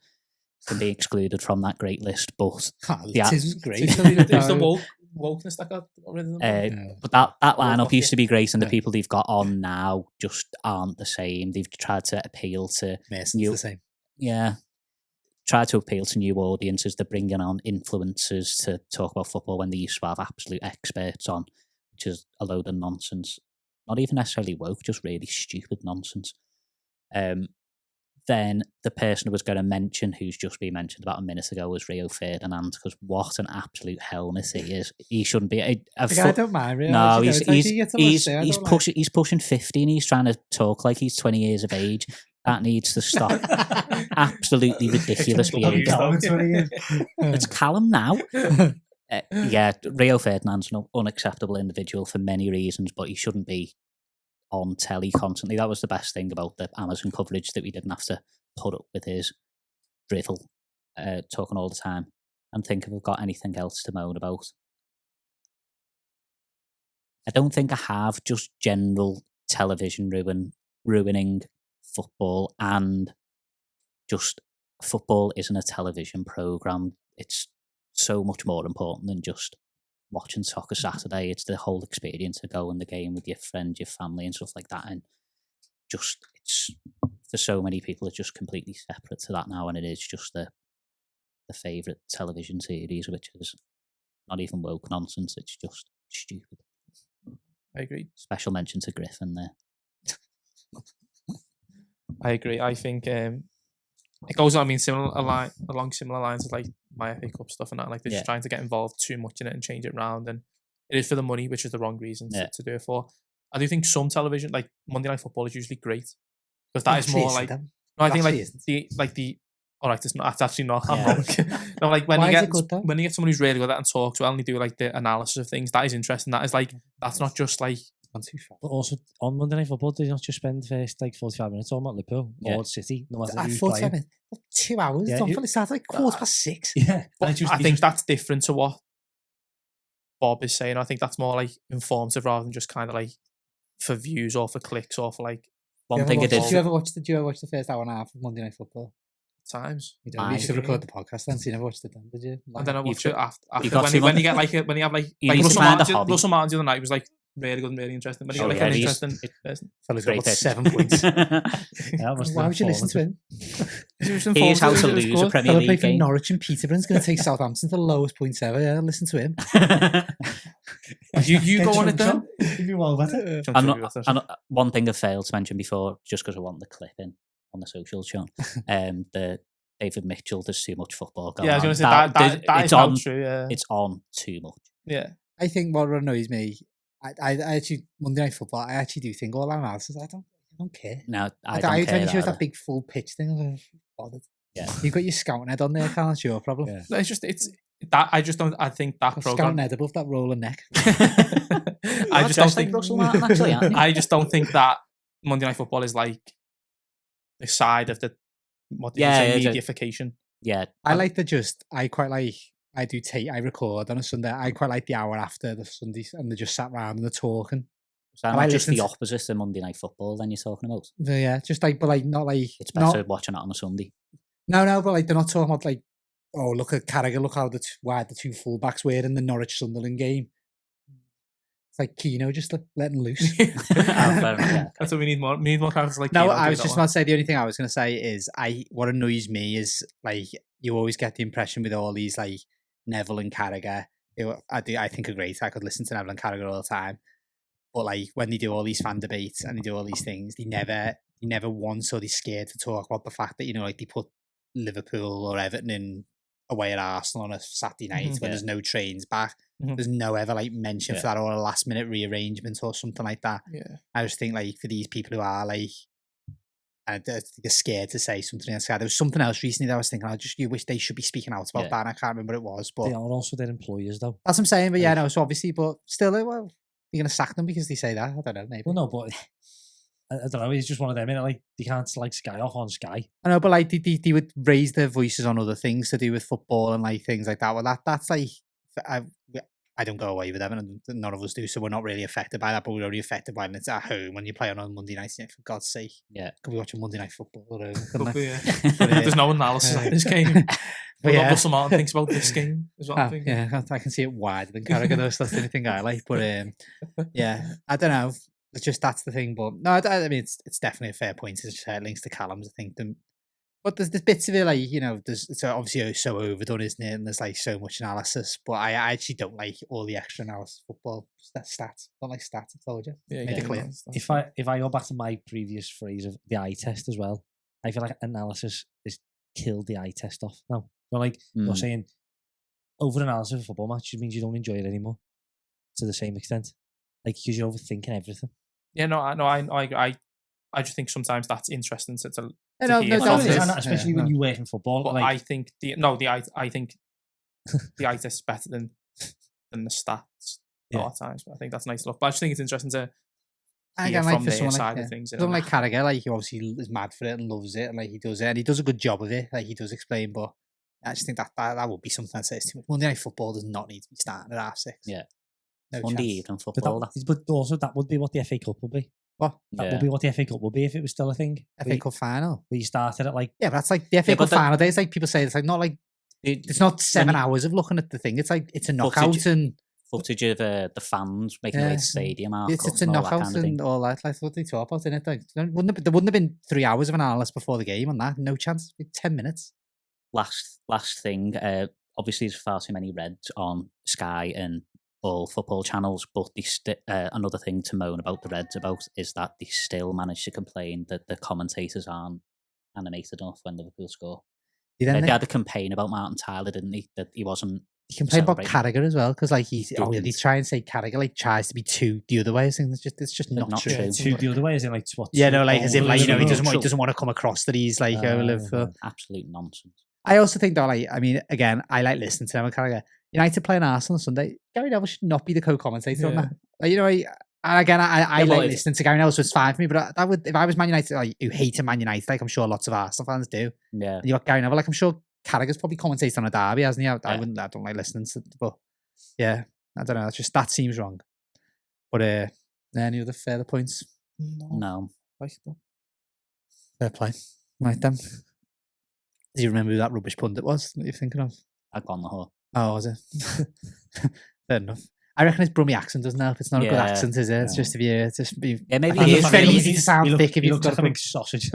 Speaker 4: can be excluded from that great list, but
Speaker 3: This is great.
Speaker 1: It's the wokeness that got rid of them.
Speaker 4: But that lineup used to be great, and the people they've got on now just aren't the same. They've tried to appeal to
Speaker 3: Mason's the same.
Speaker 4: Yeah, tried to appeal to new audiences. They're bringing on influencers to talk about football when they used to have absolute experts on, which is a load of nonsense. Not even necessarily woke, just really stupid nonsense. Then the person I was going to mention, who's just been mentioned about a minute ago, was Rio Ferdinand, because what an absolute helmet he is. He shouldn't be.
Speaker 3: I don't mind Rio.
Speaker 4: No, he's pushing 50 and he's trying to talk like he's 20 years of age. That needs to stop. Absolutely ridiculous behaviour. It's Callum now. Yeah, Rio Ferdinand's an unacceptable individual for many reasons, but he shouldn't be on telly constantly. That was the best thing about the Amazon coverage, that we didn't have to put up with his drivel, talking all the time. And think if I've got anything else to moan about. I don't think I have. Just general television ruining football, and just football isn't a television program. It's so much more important than just watching Soccer Saturday. It's the whole experience of going the game with your friends, your family, and stuff like that. And just, it's, for so many people, it's just completely separate to that now, and it is just the favourite television series, which is not even woke nonsense. It's just stupid.
Speaker 1: I agree.
Speaker 4: Special mention to Griffin there.
Speaker 1: I agree. I think it goes on, along similar lines as like my FA Cup stuff and that. Like they're just trying to get involved too much in it and change it around, and it is for the money, which is the wrong reason to do it for. I do think some television, like Monday Night Football, is usually great because that is more like. No, I think the. All right, it's actually not. I'm wrong. No, like when you get someone who's really good at it and talks well, and they do like the analysis of things, that is interesting. That is like, that's not just like.
Speaker 2: But also on Monday Night Football, they not just spend the first like 45 minutes talking about Liverpool or City, no matter who's playing.
Speaker 3: 2 hours. Don't feel it starts like 6:15.
Speaker 2: Yeah,
Speaker 1: I think that's different to what Bob is saying. I think that's more like informative rather than just kind of like for views or for clicks or for like.
Speaker 4: One thing I did.
Speaker 3: Did you ever watch the first hour and a half of Monday Night Football?
Speaker 1: Times.
Speaker 3: You don't. You should record the podcast then, so you never watched it then, did you?
Speaker 1: And then I watched it after when you get like when you have like Russell Martin the other night was like really good and really interesting. When you get like an interesting person.
Speaker 3: Fella's got 7 points. Why would you listen to him?
Speaker 4: Here's how to lose a Premier League game.
Speaker 3: Norwich and Peterborough's going to take Southampton to the lowest points ever. Yeah, listen to him. you go on it then.
Speaker 4: And one thing I failed to mention before, just because I want the clip in on the socials, Sean, the David Mitchell, there's too much football going on.
Speaker 1: Yeah, I was going to say that is on, true. Yeah.
Speaker 4: It's on too much.
Speaker 1: Yeah.
Speaker 3: I think what annoys me, I actually, Monday Night Football, I actually do think all that analysis, I don't care.
Speaker 4: No, I don't care.
Speaker 3: It shows that big full pitch thing. I'm bothered.
Speaker 4: Yeah.
Speaker 3: You've got your scouting head on there, Carl, it's your problem.
Speaker 1: Yeah. No, it's that I just don't, I think that program.
Speaker 3: Scouting head above that rolling neck.
Speaker 1: I
Speaker 4: are
Speaker 1: just don't
Speaker 4: dressed like
Speaker 1: think
Speaker 4: Russell Martin, actually, aren't you?
Speaker 1: I just don't think that Monday Night Football is like the side of the what did you say,
Speaker 4: yeah,
Speaker 1: mediafication.
Speaker 4: Yeah,
Speaker 3: I like I quite like, I record on a Sunday. I quite like the hour after the Sundays and they just sat around and they're talking.
Speaker 4: so
Speaker 3: I
Speaker 4: not just
Speaker 3: listen
Speaker 4: the
Speaker 3: to-
Speaker 4: opposite of Monday Night Football then you're talking about.
Speaker 3: But yeah, just like, but like, not like,
Speaker 4: It's better watching it on a Sunday.
Speaker 3: no, but like, they're not talking about like, oh, look at Carragher, look how wide the two fullbacks were in the Norwich Sunderland game. It's like Keno just letting loose.
Speaker 4: Fair enough, yeah.
Speaker 1: That's what we need more. We need more characters like
Speaker 3: No,
Speaker 1: Keno
Speaker 3: I
Speaker 1: do
Speaker 3: was
Speaker 1: that
Speaker 3: just
Speaker 1: one.
Speaker 3: about to say, the only thing I was going to say is what annoys me is like you always get the impression with all these like Neville and Carragher. I think are great. I could listen to Neville and Carragher all the time, but like when they do all these fan debates and they do all these things, they never once are they scared to talk about the fact that, you know, like they put Liverpool or Everton in away at Arsenal on a Saturday night when there's no trains back. There's no ever like mention for that or a last minute rearrangement or something like that.
Speaker 1: Yeah.
Speaker 3: I just think like for these people who are like, they're scared to say something else. There was something else recently that I was thinking, you wish they should be speaking out about that. And I can't remember what it was, but
Speaker 2: They are also their employers, though.
Speaker 3: that's what I'm saying. But yeah, no, so obviously, but still, well, you're going to sack them because they say that. I don't know, maybe.
Speaker 2: Well, no, but I don't know. It's just one of them, innit? Like, they can't like Sky off on Sky.
Speaker 3: I know, but like they would raise their voices on other things to do with football and like things like that. Well, that's like, I don't go away with them, and none of us do, so we're not really affected by that. But we're only affected by it. And it's at home when you play on Monday night. For God's sake, could we watch a Monday Night Football at home? Couldn't I?
Speaker 1: There's no analysis of this game.
Speaker 3: But
Speaker 1: What Russell Martin thinks about this game is what I'm thinking.
Speaker 3: Yeah, I can see it wider than Carragher. Though, so that's the only thing I like. But yeah, I don't know. It's just that's the thing. But no, I mean it's definitely a fair point. It's just links to Callum's. I think them. But there's bits of it like, you know, it's obviously so overdone, isn't it? And there's like so much analysis. But I actually don't like all the extra analysis of football. Stats. I don't like stats. I told you.
Speaker 1: Yeah,
Speaker 3: Made it clear.
Speaker 2: If I go back to my previous phrase of the eye test as well, I feel like analysis has killed the eye test off now. So like you're saying, over analysis of a football match means you don't enjoy it anymore to the same extent, like because you're overthinking everything.
Speaker 1: Yeah, I just think sometimes that's interesting to
Speaker 3: No,
Speaker 1: hear
Speaker 3: no,
Speaker 1: from
Speaker 3: that's
Speaker 1: this.
Speaker 3: it.
Speaker 2: And especially when you work in football.
Speaker 1: But
Speaker 2: Like,
Speaker 1: I think I think the eye test is better than the stats a lot of times. But I think that's nice to look. But I just think it's interesting to hear from their side of things.
Speaker 3: Someone like Carragher, like he obviously is mad for it and loves it, and like he does it, and he does a good job of it. Like he does explain, but I just think that would be something I'd say is too much. Monday Night Football does not need to be starting at 6:30.
Speaker 4: Yeah.
Speaker 3: No
Speaker 4: Monday
Speaker 3: chance.
Speaker 4: evening
Speaker 2: but,
Speaker 4: football.
Speaker 2: but also that would be what the FA Cup would be.
Speaker 3: What?
Speaker 2: That would be what the FA Cup would be if it was still a thing.
Speaker 3: FA Cup final.
Speaker 2: Where you started at like
Speaker 3: Yeah, but that's like the FA Cup final days. Like people say, it's like not like it's not 7 hours of looking at the thing. It's like it's a knockout and
Speaker 4: footage of the fans making their way to the stadium.
Speaker 3: It's a knockout and all that. Like what they talk about in it. Like, there wouldn't have been 3 hours of an analysis before the game on that. No chance. 10 minutes.
Speaker 4: Last thing. Obviously, there's far too many Reds on Sky and all football channels, but another thing to moan about the Reds about is that they still manage to complain that the commentators aren't animated enough when Liverpool score. They had a campaign about Martin Tyler, didn't they? That he wasn't.
Speaker 3: He complained about Carragher as well because like they try and say Carragher like tries to be two the other way. I think it's just not true.
Speaker 2: Two the other way, as in like what?
Speaker 3: Yeah, no, like as in like, you know, he doesn't want to come across that he's like Liverpool.
Speaker 4: Absolute nonsense.
Speaker 3: I also think that, like, I mean, again, I like listening to him and Carragher. United playing Arsenal on Sunday. Gary Neville should not be the co-commentator on that. Like, you know, I like listening to Gary Neville, so it's fine for me. But that would, if I was Man United, like, who hated Man United, like I'm sure lots of Arsenal fans do.
Speaker 4: Yeah.
Speaker 3: You got Gary Neville, like I'm sure Carragher's probably commentated on a derby, hasn't he? I don't like listening to, but yeah, I don't know. It's just that seems wrong. But any other further points?
Speaker 4: No.
Speaker 3: Fair play. Right then. Do you remember who that rubbish pundit was that you're thinking of?
Speaker 4: I've gone the whole.
Speaker 3: Oh, was it? Fair enough. I reckon his Brummie accent doesn't help. It's not a good accent, is it? It's just to be.
Speaker 4: Yeah, maybe
Speaker 3: it's very easy to sound thick if
Speaker 2: he
Speaker 3: you've
Speaker 2: looks
Speaker 3: got
Speaker 2: like a big sausage.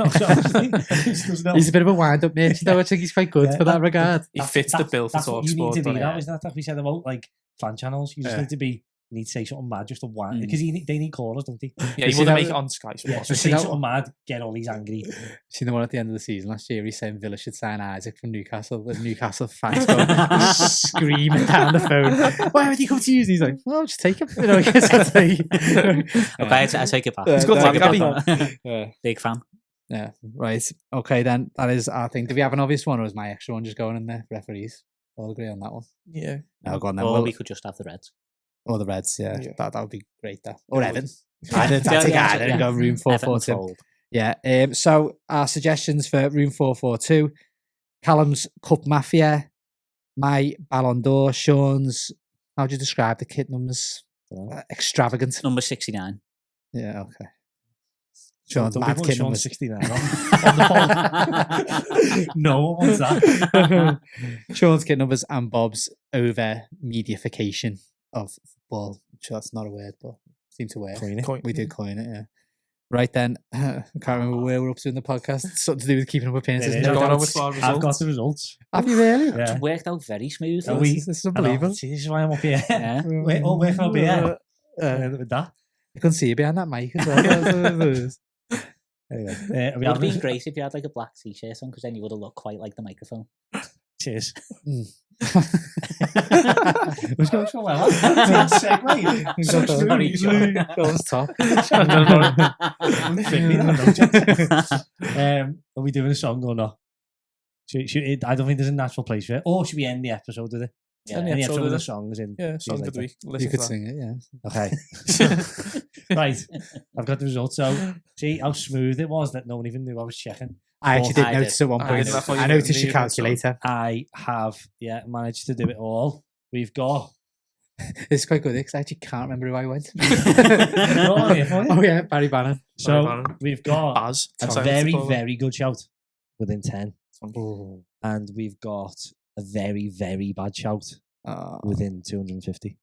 Speaker 2: He's
Speaker 3: a bit of a wind-up mate, though. I think he's quite good for that regard.
Speaker 1: He fits the bill for
Speaker 2: talk
Speaker 1: sport.
Speaker 2: You need to be that, isn't that we said about like fan channels? You just need to be. You need to say something mad just to wind because they need callers, don't they?
Speaker 1: Yeah, you want to make it on Sky.
Speaker 2: Yeah, so say something mad, get all these angry.
Speaker 3: Seen the one at the end of the season last year? He's saying Villa should sign Isaac from Newcastle. The Newcastle fans screaming down the phone. Why would you come to use? He's like, well, just take him. You know, I guess I'll take it.
Speaker 4: Okay, I take it back.
Speaker 1: He's good,
Speaker 4: Big fan.
Speaker 3: Yeah, right. Okay, then that is our thing. Do we have an obvious one, or is my extra one just going in there? Referees, all agree on that one.
Speaker 1: Yeah.
Speaker 3: No, go on then.
Speaker 4: Or we could just have the Reds.
Speaker 3: Or the Reds, yeah.
Speaker 1: Yeah.
Speaker 3: That would be great, that. Or
Speaker 1: Yeah,
Speaker 3: Evan.
Speaker 1: Yeah.
Speaker 3: I'd take
Speaker 4: Yeah,
Speaker 3: Ireland
Speaker 4: yeah.
Speaker 3: and go room 442.
Speaker 4: Everton fold.
Speaker 3: Yeah. So our suggestions for room 442: Callum's Cup Mafia, my Ballon d'Or, Sean's. How do you describe the kit numbers? Extravagant.
Speaker 4: Number 69.
Speaker 3: Yeah. Okay. Sean's
Speaker 2: Don't
Speaker 3: mad
Speaker 2: be
Speaker 3: kit
Speaker 2: Sean
Speaker 3: numbers.
Speaker 2: 69 on the poll. No one wants that.
Speaker 3: Sean's kit numbers and Bob's over mediafication of football. I'm sure that's not a word, but seem to work.
Speaker 2: Coin it.
Speaker 3: We did coin it, yeah. Right then, I can't remember where we're up to in the podcast. Something to do with keeping up appearances.
Speaker 2: It
Speaker 3: and
Speaker 2: is.
Speaker 3: no
Speaker 1: Going on
Speaker 3: doubts.
Speaker 1: with our
Speaker 2: I've got
Speaker 1: results.
Speaker 2: the results.
Speaker 3: Have you really?
Speaker 2: Yeah.
Speaker 4: It's worked out very smoothly.
Speaker 2: Are we-
Speaker 3: This is
Speaker 2: I know.
Speaker 3: unbelievable.
Speaker 2: See, this is why I'm up here.
Speaker 4: Yeah.
Speaker 2: Where can I be here? With that.
Speaker 3: I couldn't see you behind that mic as well.
Speaker 2: Anyway,
Speaker 4: It
Speaker 2: are we
Speaker 4: would have
Speaker 2: having
Speaker 4: been
Speaker 2: a-
Speaker 4: great if you had like a black t-shirt on, because then you would have looked quite like the microphone.
Speaker 2: Cheers.
Speaker 3: Mm.
Speaker 2: It was going so well. Segue. So
Speaker 4: Sorry,
Speaker 2: smooth.
Speaker 3: That was top.
Speaker 2: Are we doing a song or not? I don't think there's a natural place for it. Or should we end the episode with it?
Speaker 4: Yeah.
Speaker 1: End the
Speaker 2: End the
Speaker 1: episode
Speaker 2: episode
Speaker 1: with
Speaker 2: with the
Speaker 1: it.
Speaker 2: songs in.
Speaker 1: Yeah,
Speaker 2: See you
Speaker 1: song of the
Speaker 2: later.
Speaker 1: week. Listen
Speaker 3: You could
Speaker 1: to
Speaker 3: sing it, yeah.
Speaker 2: Okay. Right. I've got the results. So, see how smooth it was that no one even knew I was checking.
Speaker 3: I actually did
Speaker 4: I
Speaker 3: notice at one
Speaker 1: I
Speaker 3: point.
Speaker 1: did. I thought you
Speaker 3: I noticed
Speaker 1: needed
Speaker 3: your
Speaker 1: it, so-
Speaker 3: calculator.
Speaker 2: I have, managed to do it all. We've got.
Speaker 3: It's quite good because I actually can't remember who I went.
Speaker 2: No, I'm here for you.
Speaker 3: Oh yeah, Barry Bannon.
Speaker 2: So,
Speaker 1: Bannon.
Speaker 2: we've got
Speaker 1: Baz.
Speaker 2: a
Speaker 1: Sorry,
Speaker 2: very,
Speaker 1: to call him.
Speaker 2: very good shout within 10.
Speaker 3: Oh,
Speaker 2: And we've got a very, very bad shout within 250.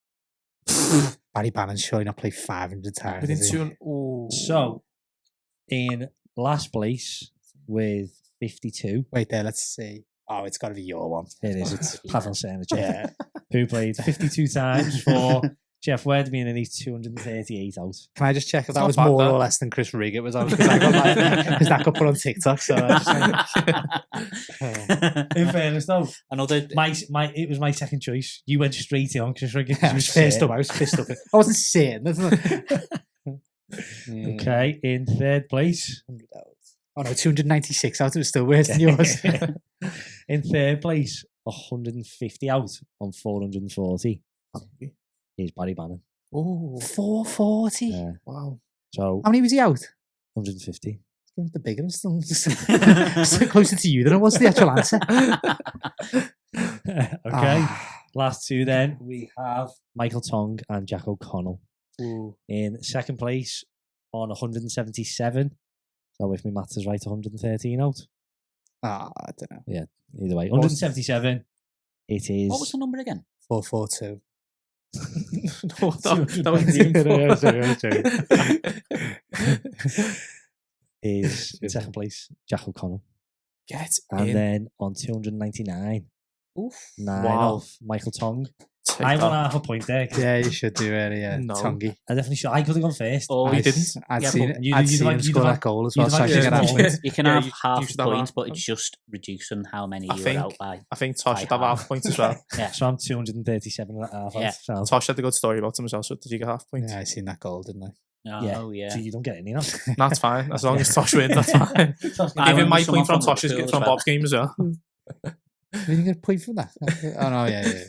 Speaker 3: Barry Bannon's showing up play 500 times.
Speaker 1: Within
Speaker 3: is he?
Speaker 1: two. Oh.
Speaker 2: So, in last place with 52,
Speaker 3: Wait there, let's see. Oh, it's got to be your one.
Speaker 2: it is, it's Pavel Sernic,
Speaker 3: Yeah.
Speaker 2: who played 52 times for Jeff Wedman, and he's 238 out.
Speaker 3: Can I just check if
Speaker 1: It's
Speaker 3: that
Speaker 1: not
Speaker 3: was
Speaker 1: bad,
Speaker 3: more
Speaker 1: that.
Speaker 3: or less than Chris Rigg it was on? Because I got because that got put on TikTok. So I just,
Speaker 2: In fairness, though,
Speaker 4: Another
Speaker 2: it was my second choice. You went straight in on Chris Riggins.
Speaker 3: I was first up. I was pissed up. I wasn't saying.
Speaker 2: Okay, in third place.
Speaker 3: 100 out. Oh no, 296 out. It was still worse than yours.
Speaker 2: In third place, 150 out on 440 is Barry Bannon.
Speaker 1: Oh.
Speaker 3: 440.
Speaker 2: Yeah.
Speaker 1: Wow.
Speaker 2: So
Speaker 3: How many was he out?
Speaker 2: 150.
Speaker 3: The bigger, still closer to you than I was to the actual answer.
Speaker 2: Okay.
Speaker 3: Ah,
Speaker 2: Last two then. We have Michael Tong and Jack O'Connell.
Speaker 1: Ooh.
Speaker 2: In second place on 177. So if my maths is right, 113 out.
Speaker 3: I don't know.
Speaker 2: Either way, 177. It is.
Speaker 4: What was the number again?
Speaker 3: 442.
Speaker 1: No, that was
Speaker 2: is in second place, Jack O'Connell.
Speaker 1: Get
Speaker 2: And
Speaker 1: in.
Speaker 2: then on 299,
Speaker 4: Oof.
Speaker 2: 9
Speaker 1: Wow.
Speaker 2: off Michael Tong.
Speaker 1: Take
Speaker 2: I won
Speaker 1: that.
Speaker 2: half a point there. 'cause
Speaker 3: Yeah, you should do it. Yeah,
Speaker 1: No.
Speaker 3: Tongy.
Speaker 2: I definitely should. I could have gone first.
Speaker 1: Oh,
Speaker 3: I'd
Speaker 1: you didn't.
Speaker 3: I'd
Speaker 4: Yeah,
Speaker 3: seen
Speaker 4: but
Speaker 3: it.
Speaker 2: you'd-
Speaker 3: I'd
Speaker 2: you'd
Speaker 3: seen
Speaker 2: have-
Speaker 3: him
Speaker 2: you'd
Speaker 3: score
Speaker 2: have-
Speaker 3: that goal as
Speaker 2: you'd
Speaker 3: well.
Speaker 2: have
Speaker 3: So I
Speaker 2: had
Speaker 3: should get
Speaker 2: small
Speaker 3: half
Speaker 2: points.
Speaker 3: points.
Speaker 4: You can
Speaker 1: Yeah,
Speaker 4: have
Speaker 1: you
Speaker 4: half
Speaker 1: should have half.
Speaker 4: points, but it's just reducing how many
Speaker 1: I
Speaker 4: you
Speaker 1: think-
Speaker 4: were out by.
Speaker 1: I think Tosh should have
Speaker 4: half.
Speaker 1: half points as well.
Speaker 2: So I'm 237 and a half.
Speaker 4: Yeah.
Speaker 2: So,
Speaker 1: Tosh had a good story about him as well. So did you get half points?
Speaker 3: Yeah, I seen that goal, didn't I?
Speaker 4: Oh, yeah.
Speaker 2: so you don't get any now.
Speaker 1: That's fine. As long as Tosh wins, that's fine.
Speaker 4: I
Speaker 1: Give him
Speaker 4: went
Speaker 1: my
Speaker 4: with someone
Speaker 1: point from
Speaker 4: from
Speaker 1: Tosh's
Speaker 4: Liverpool as
Speaker 1: from
Speaker 4: well.
Speaker 1: Bob's game as well.
Speaker 3: You didn't get a point from that. Oh no, yeah.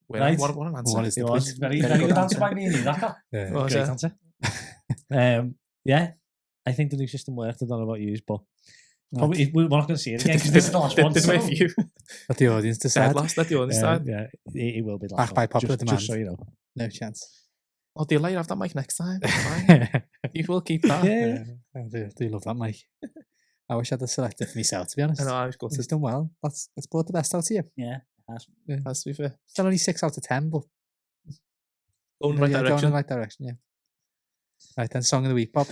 Speaker 2: Right.
Speaker 1: What an answer.
Speaker 3: What is
Speaker 2: It
Speaker 3: the
Speaker 2: was
Speaker 3: point?
Speaker 2: very,
Speaker 3: Very
Speaker 2: very
Speaker 3: good
Speaker 2: good
Speaker 3: answer.
Speaker 2: answer by me and you. That
Speaker 3: Yeah.
Speaker 1: Well,
Speaker 2: great
Speaker 1: yeah.
Speaker 2: answer. Yeah, I think the new system worked. I don't know about you, but probably we're not going to see it again because this is the last one.
Speaker 1: Did
Speaker 2: so-
Speaker 1: we a few
Speaker 3: Let the audience
Speaker 1: said
Speaker 3: decide.
Speaker 1: last? Let the audience decide.
Speaker 2: Yeah, it will be the
Speaker 3: Back
Speaker 2: last
Speaker 3: by
Speaker 2: one.
Speaker 3: popular
Speaker 2: Just so you know.
Speaker 3: No chance.
Speaker 1: Oh, do you like have that mic next time? It's fine. You will keep that.
Speaker 2: Yeah.
Speaker 3: I do love that mic. I wish I'd have selected for myself, to be honest.
Speaker 1: I know, I was
Speaker 3: He's
Speaker 1: gutted.
Speaker 3: done well. Let's brought the best out of you.
Speaker 4: Yeah.
Speaker 1: Has to be fair.
Speaker 3: Still only 6 out of 10, but
Speaker 1: Going in the right
Speaker 3: yeah, going in
Speaker 1: direction.
Speaker 3: the right direction, yeah. Right then, song of the week, Bob.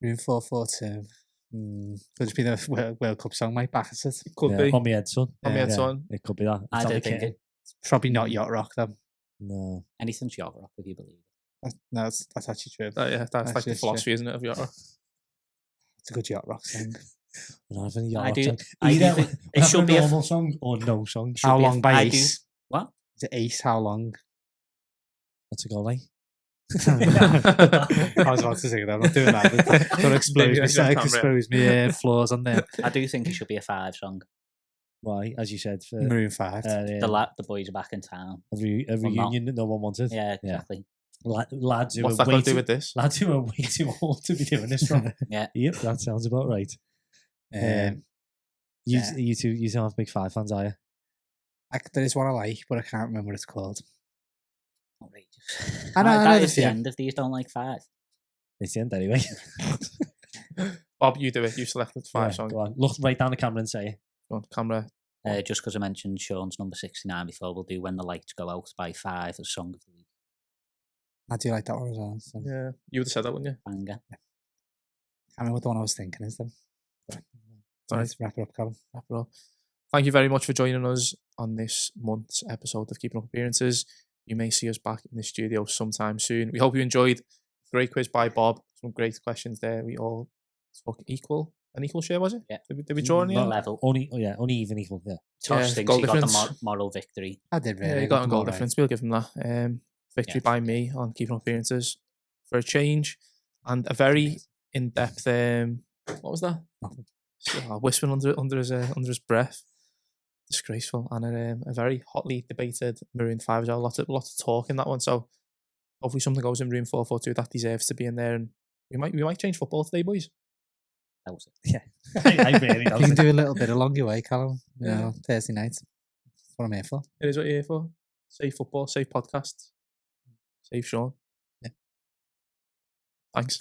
Speaker 3: Room 442. Could just be the World Cup song, Mike Bassett.
Speaker 1: Could
Speaker 2: Yeah,
Speaker 1: be.
Speaker 2: on my head, son.
Speaker 1: On my head, son.
Speaker 2: It could be that.
Speaker 4: I
Speaker 2: It's not
Speaker 4: don't
Speaker 2: the
Speaker 4: think
Speaker 2: kitten.
Speaker 4: it.
Speaker 3: Probably not Yacht Rock, though.
Speaker 2: No.
Speaker 4: Anything's yacht rock, if you believe.
Speaker 3: No, that's actually true.
Speaker 1: Yeah, that's like
Speaker 3: Actually,
Speaker 1: the
Speaker 3: it's
Speaker 1: philosophy, isn't it, of Yara?
Speaker 3: It's a good Yacht Rock song.
Speaker 2: We don't have any
Speaker 4: I
Speaker 2: yacht
Speaker 4: do-
Speaker 2: song.
Speaker 4: I do
Speaker 2: Either
Speaker 4: think
Speaker 2: we
Speaker 4: it
Speaker 2: have
Speaker 4: should
Speaker 2: a
Speaker 4: be a-
Speaker 2: normal song or no song.
Speaker 3: How
Speaker 4: be a-
Speaker 3: Long by
Speaker 4: I do-
Speaker 3: Ace.
Speaker 4: What?
Speaker 3: Is it Ace? How Long?
Speaker 2: What's it called, like?
Speaker 3: I was about to say that. I'm not doing that. Don't expose
Speaker 1: Maybe
Speaker 3: me.
Speaker 1: I
Speaker 3: Don't
Speaker 1: can't
Speaker 3: expose me flaws on there.
Speaker 4: I do think it should be a 5 song.
Speaker 2: Why? As you said, for
Speaker 3: Maroon 5.
Speaker 4: The boys are back in town.
Speaker 2: a
Speaker 4: not.
Speaker 2: reunion that no one wanted.
Speaker 4: Yeah, exactly.
Speaker 2: Lads who
Speaker 1: What's
Speaker 2: are
Speaker 1: that
Speaker 2: way
Speaker 1: got to do
Speaker 2: too,
Speaker 1: with this?
Speaker 2: lads who are way too old to be doing this from.
Speaker 4: Yeah.
Speaker 2: Yep, that sounds about right.
Speaker 3: Yeah.
Speaker 2: You two aren't big Five fans, are you?
Speaker 3: There is one I like, but I can't remember what it's called.
Speaker 4: Outrageous.
Speaker 3: I know
Speaker 4: That
Speaker 3: the
Speaker 4: is the
Speaker 3: few.
Speaker 4: end of these. Don't like 5.
Speaker 2: It's the end anyway.
Speaker 1: Bob, you do it. You selected 5
Speaker 2: Yeah,
Speaker 1: songs.
Speaker 2: go on. Look right down the camera and say it.
Speaker 1: Go on, camera.
Speaker 4: Just because I mentioned Sean's number 69 before, we'll do When the Lights Go Out by 5 as Song of the Week.
Speaker 3: I do like that one as well. So.
Speaker 1: Yeah, you would have said that, wouldn't you?
Speaker 4: Banger.
Speaker 3: I can't remember what the one I was thinking is then.
Speaker 1: Alright.
Speaker 3: Let's wrap it up, Colin.
Speaker 1: Wrap it up. Thank you very much for joining us on this month's episode of Keeping Up Appearances. You may see us back in the studio sometime soon. We hope you enjoyed. Great quiz by Bob. Some great questions there. We all took an equal share, was it?
Speaker 4: Yeah.
Speaker 1: Did we draw in the
Speaker 4: Not
Speaker 1: end?
Speaker 4: level.
Speaker 2: Uneven equal. Yeah.
Speaker 4: Tosh
Speaker 1: Yeah,
Speaker 4: thinks
Speaker 1: goal
Speaker 4: he got the
Speaker 1: difference.
Speaker 4: moral victory.
Speaker 3: I did really.
Speaker 1: Yeah,
Speaker 3: I
Speaker 1: you got a
Speaker 3: them
Speaker 1: goal
Speaker 3: all right.
Speaker 1: difference. We'll give him that. Victory
Speaker 4: Yeah.
Speaker 1: by me on Keeping Up Appearances for a change. And a very in-depth, what was that?
Speaker 3: Nothing.
Speaker 1: Whispering under his breath. Disgraceful. And a very hotly debated Maroon 5 as well. Lots of talk in that one. So hopefully something goes in Room 442 that deserves to be in there. And we might change football today, boys.
Speaker 4: That was it.
Speaker 2: Yeah. I really
Speaker 3: You
Speaker 2: don't
Speaker 3: can
Speaker 2: think.
Speaker 3: do a little bit along your way, Callum. You
Speaker 1: Yeah.
Speaker 3: know, Thursday nights. That's what I'm here for.
Speaker 1: It is what you're here for. Safe football, safe podcast. Safe Sean.
Speaker 3: Yeah.
Speaker 1: Thanks.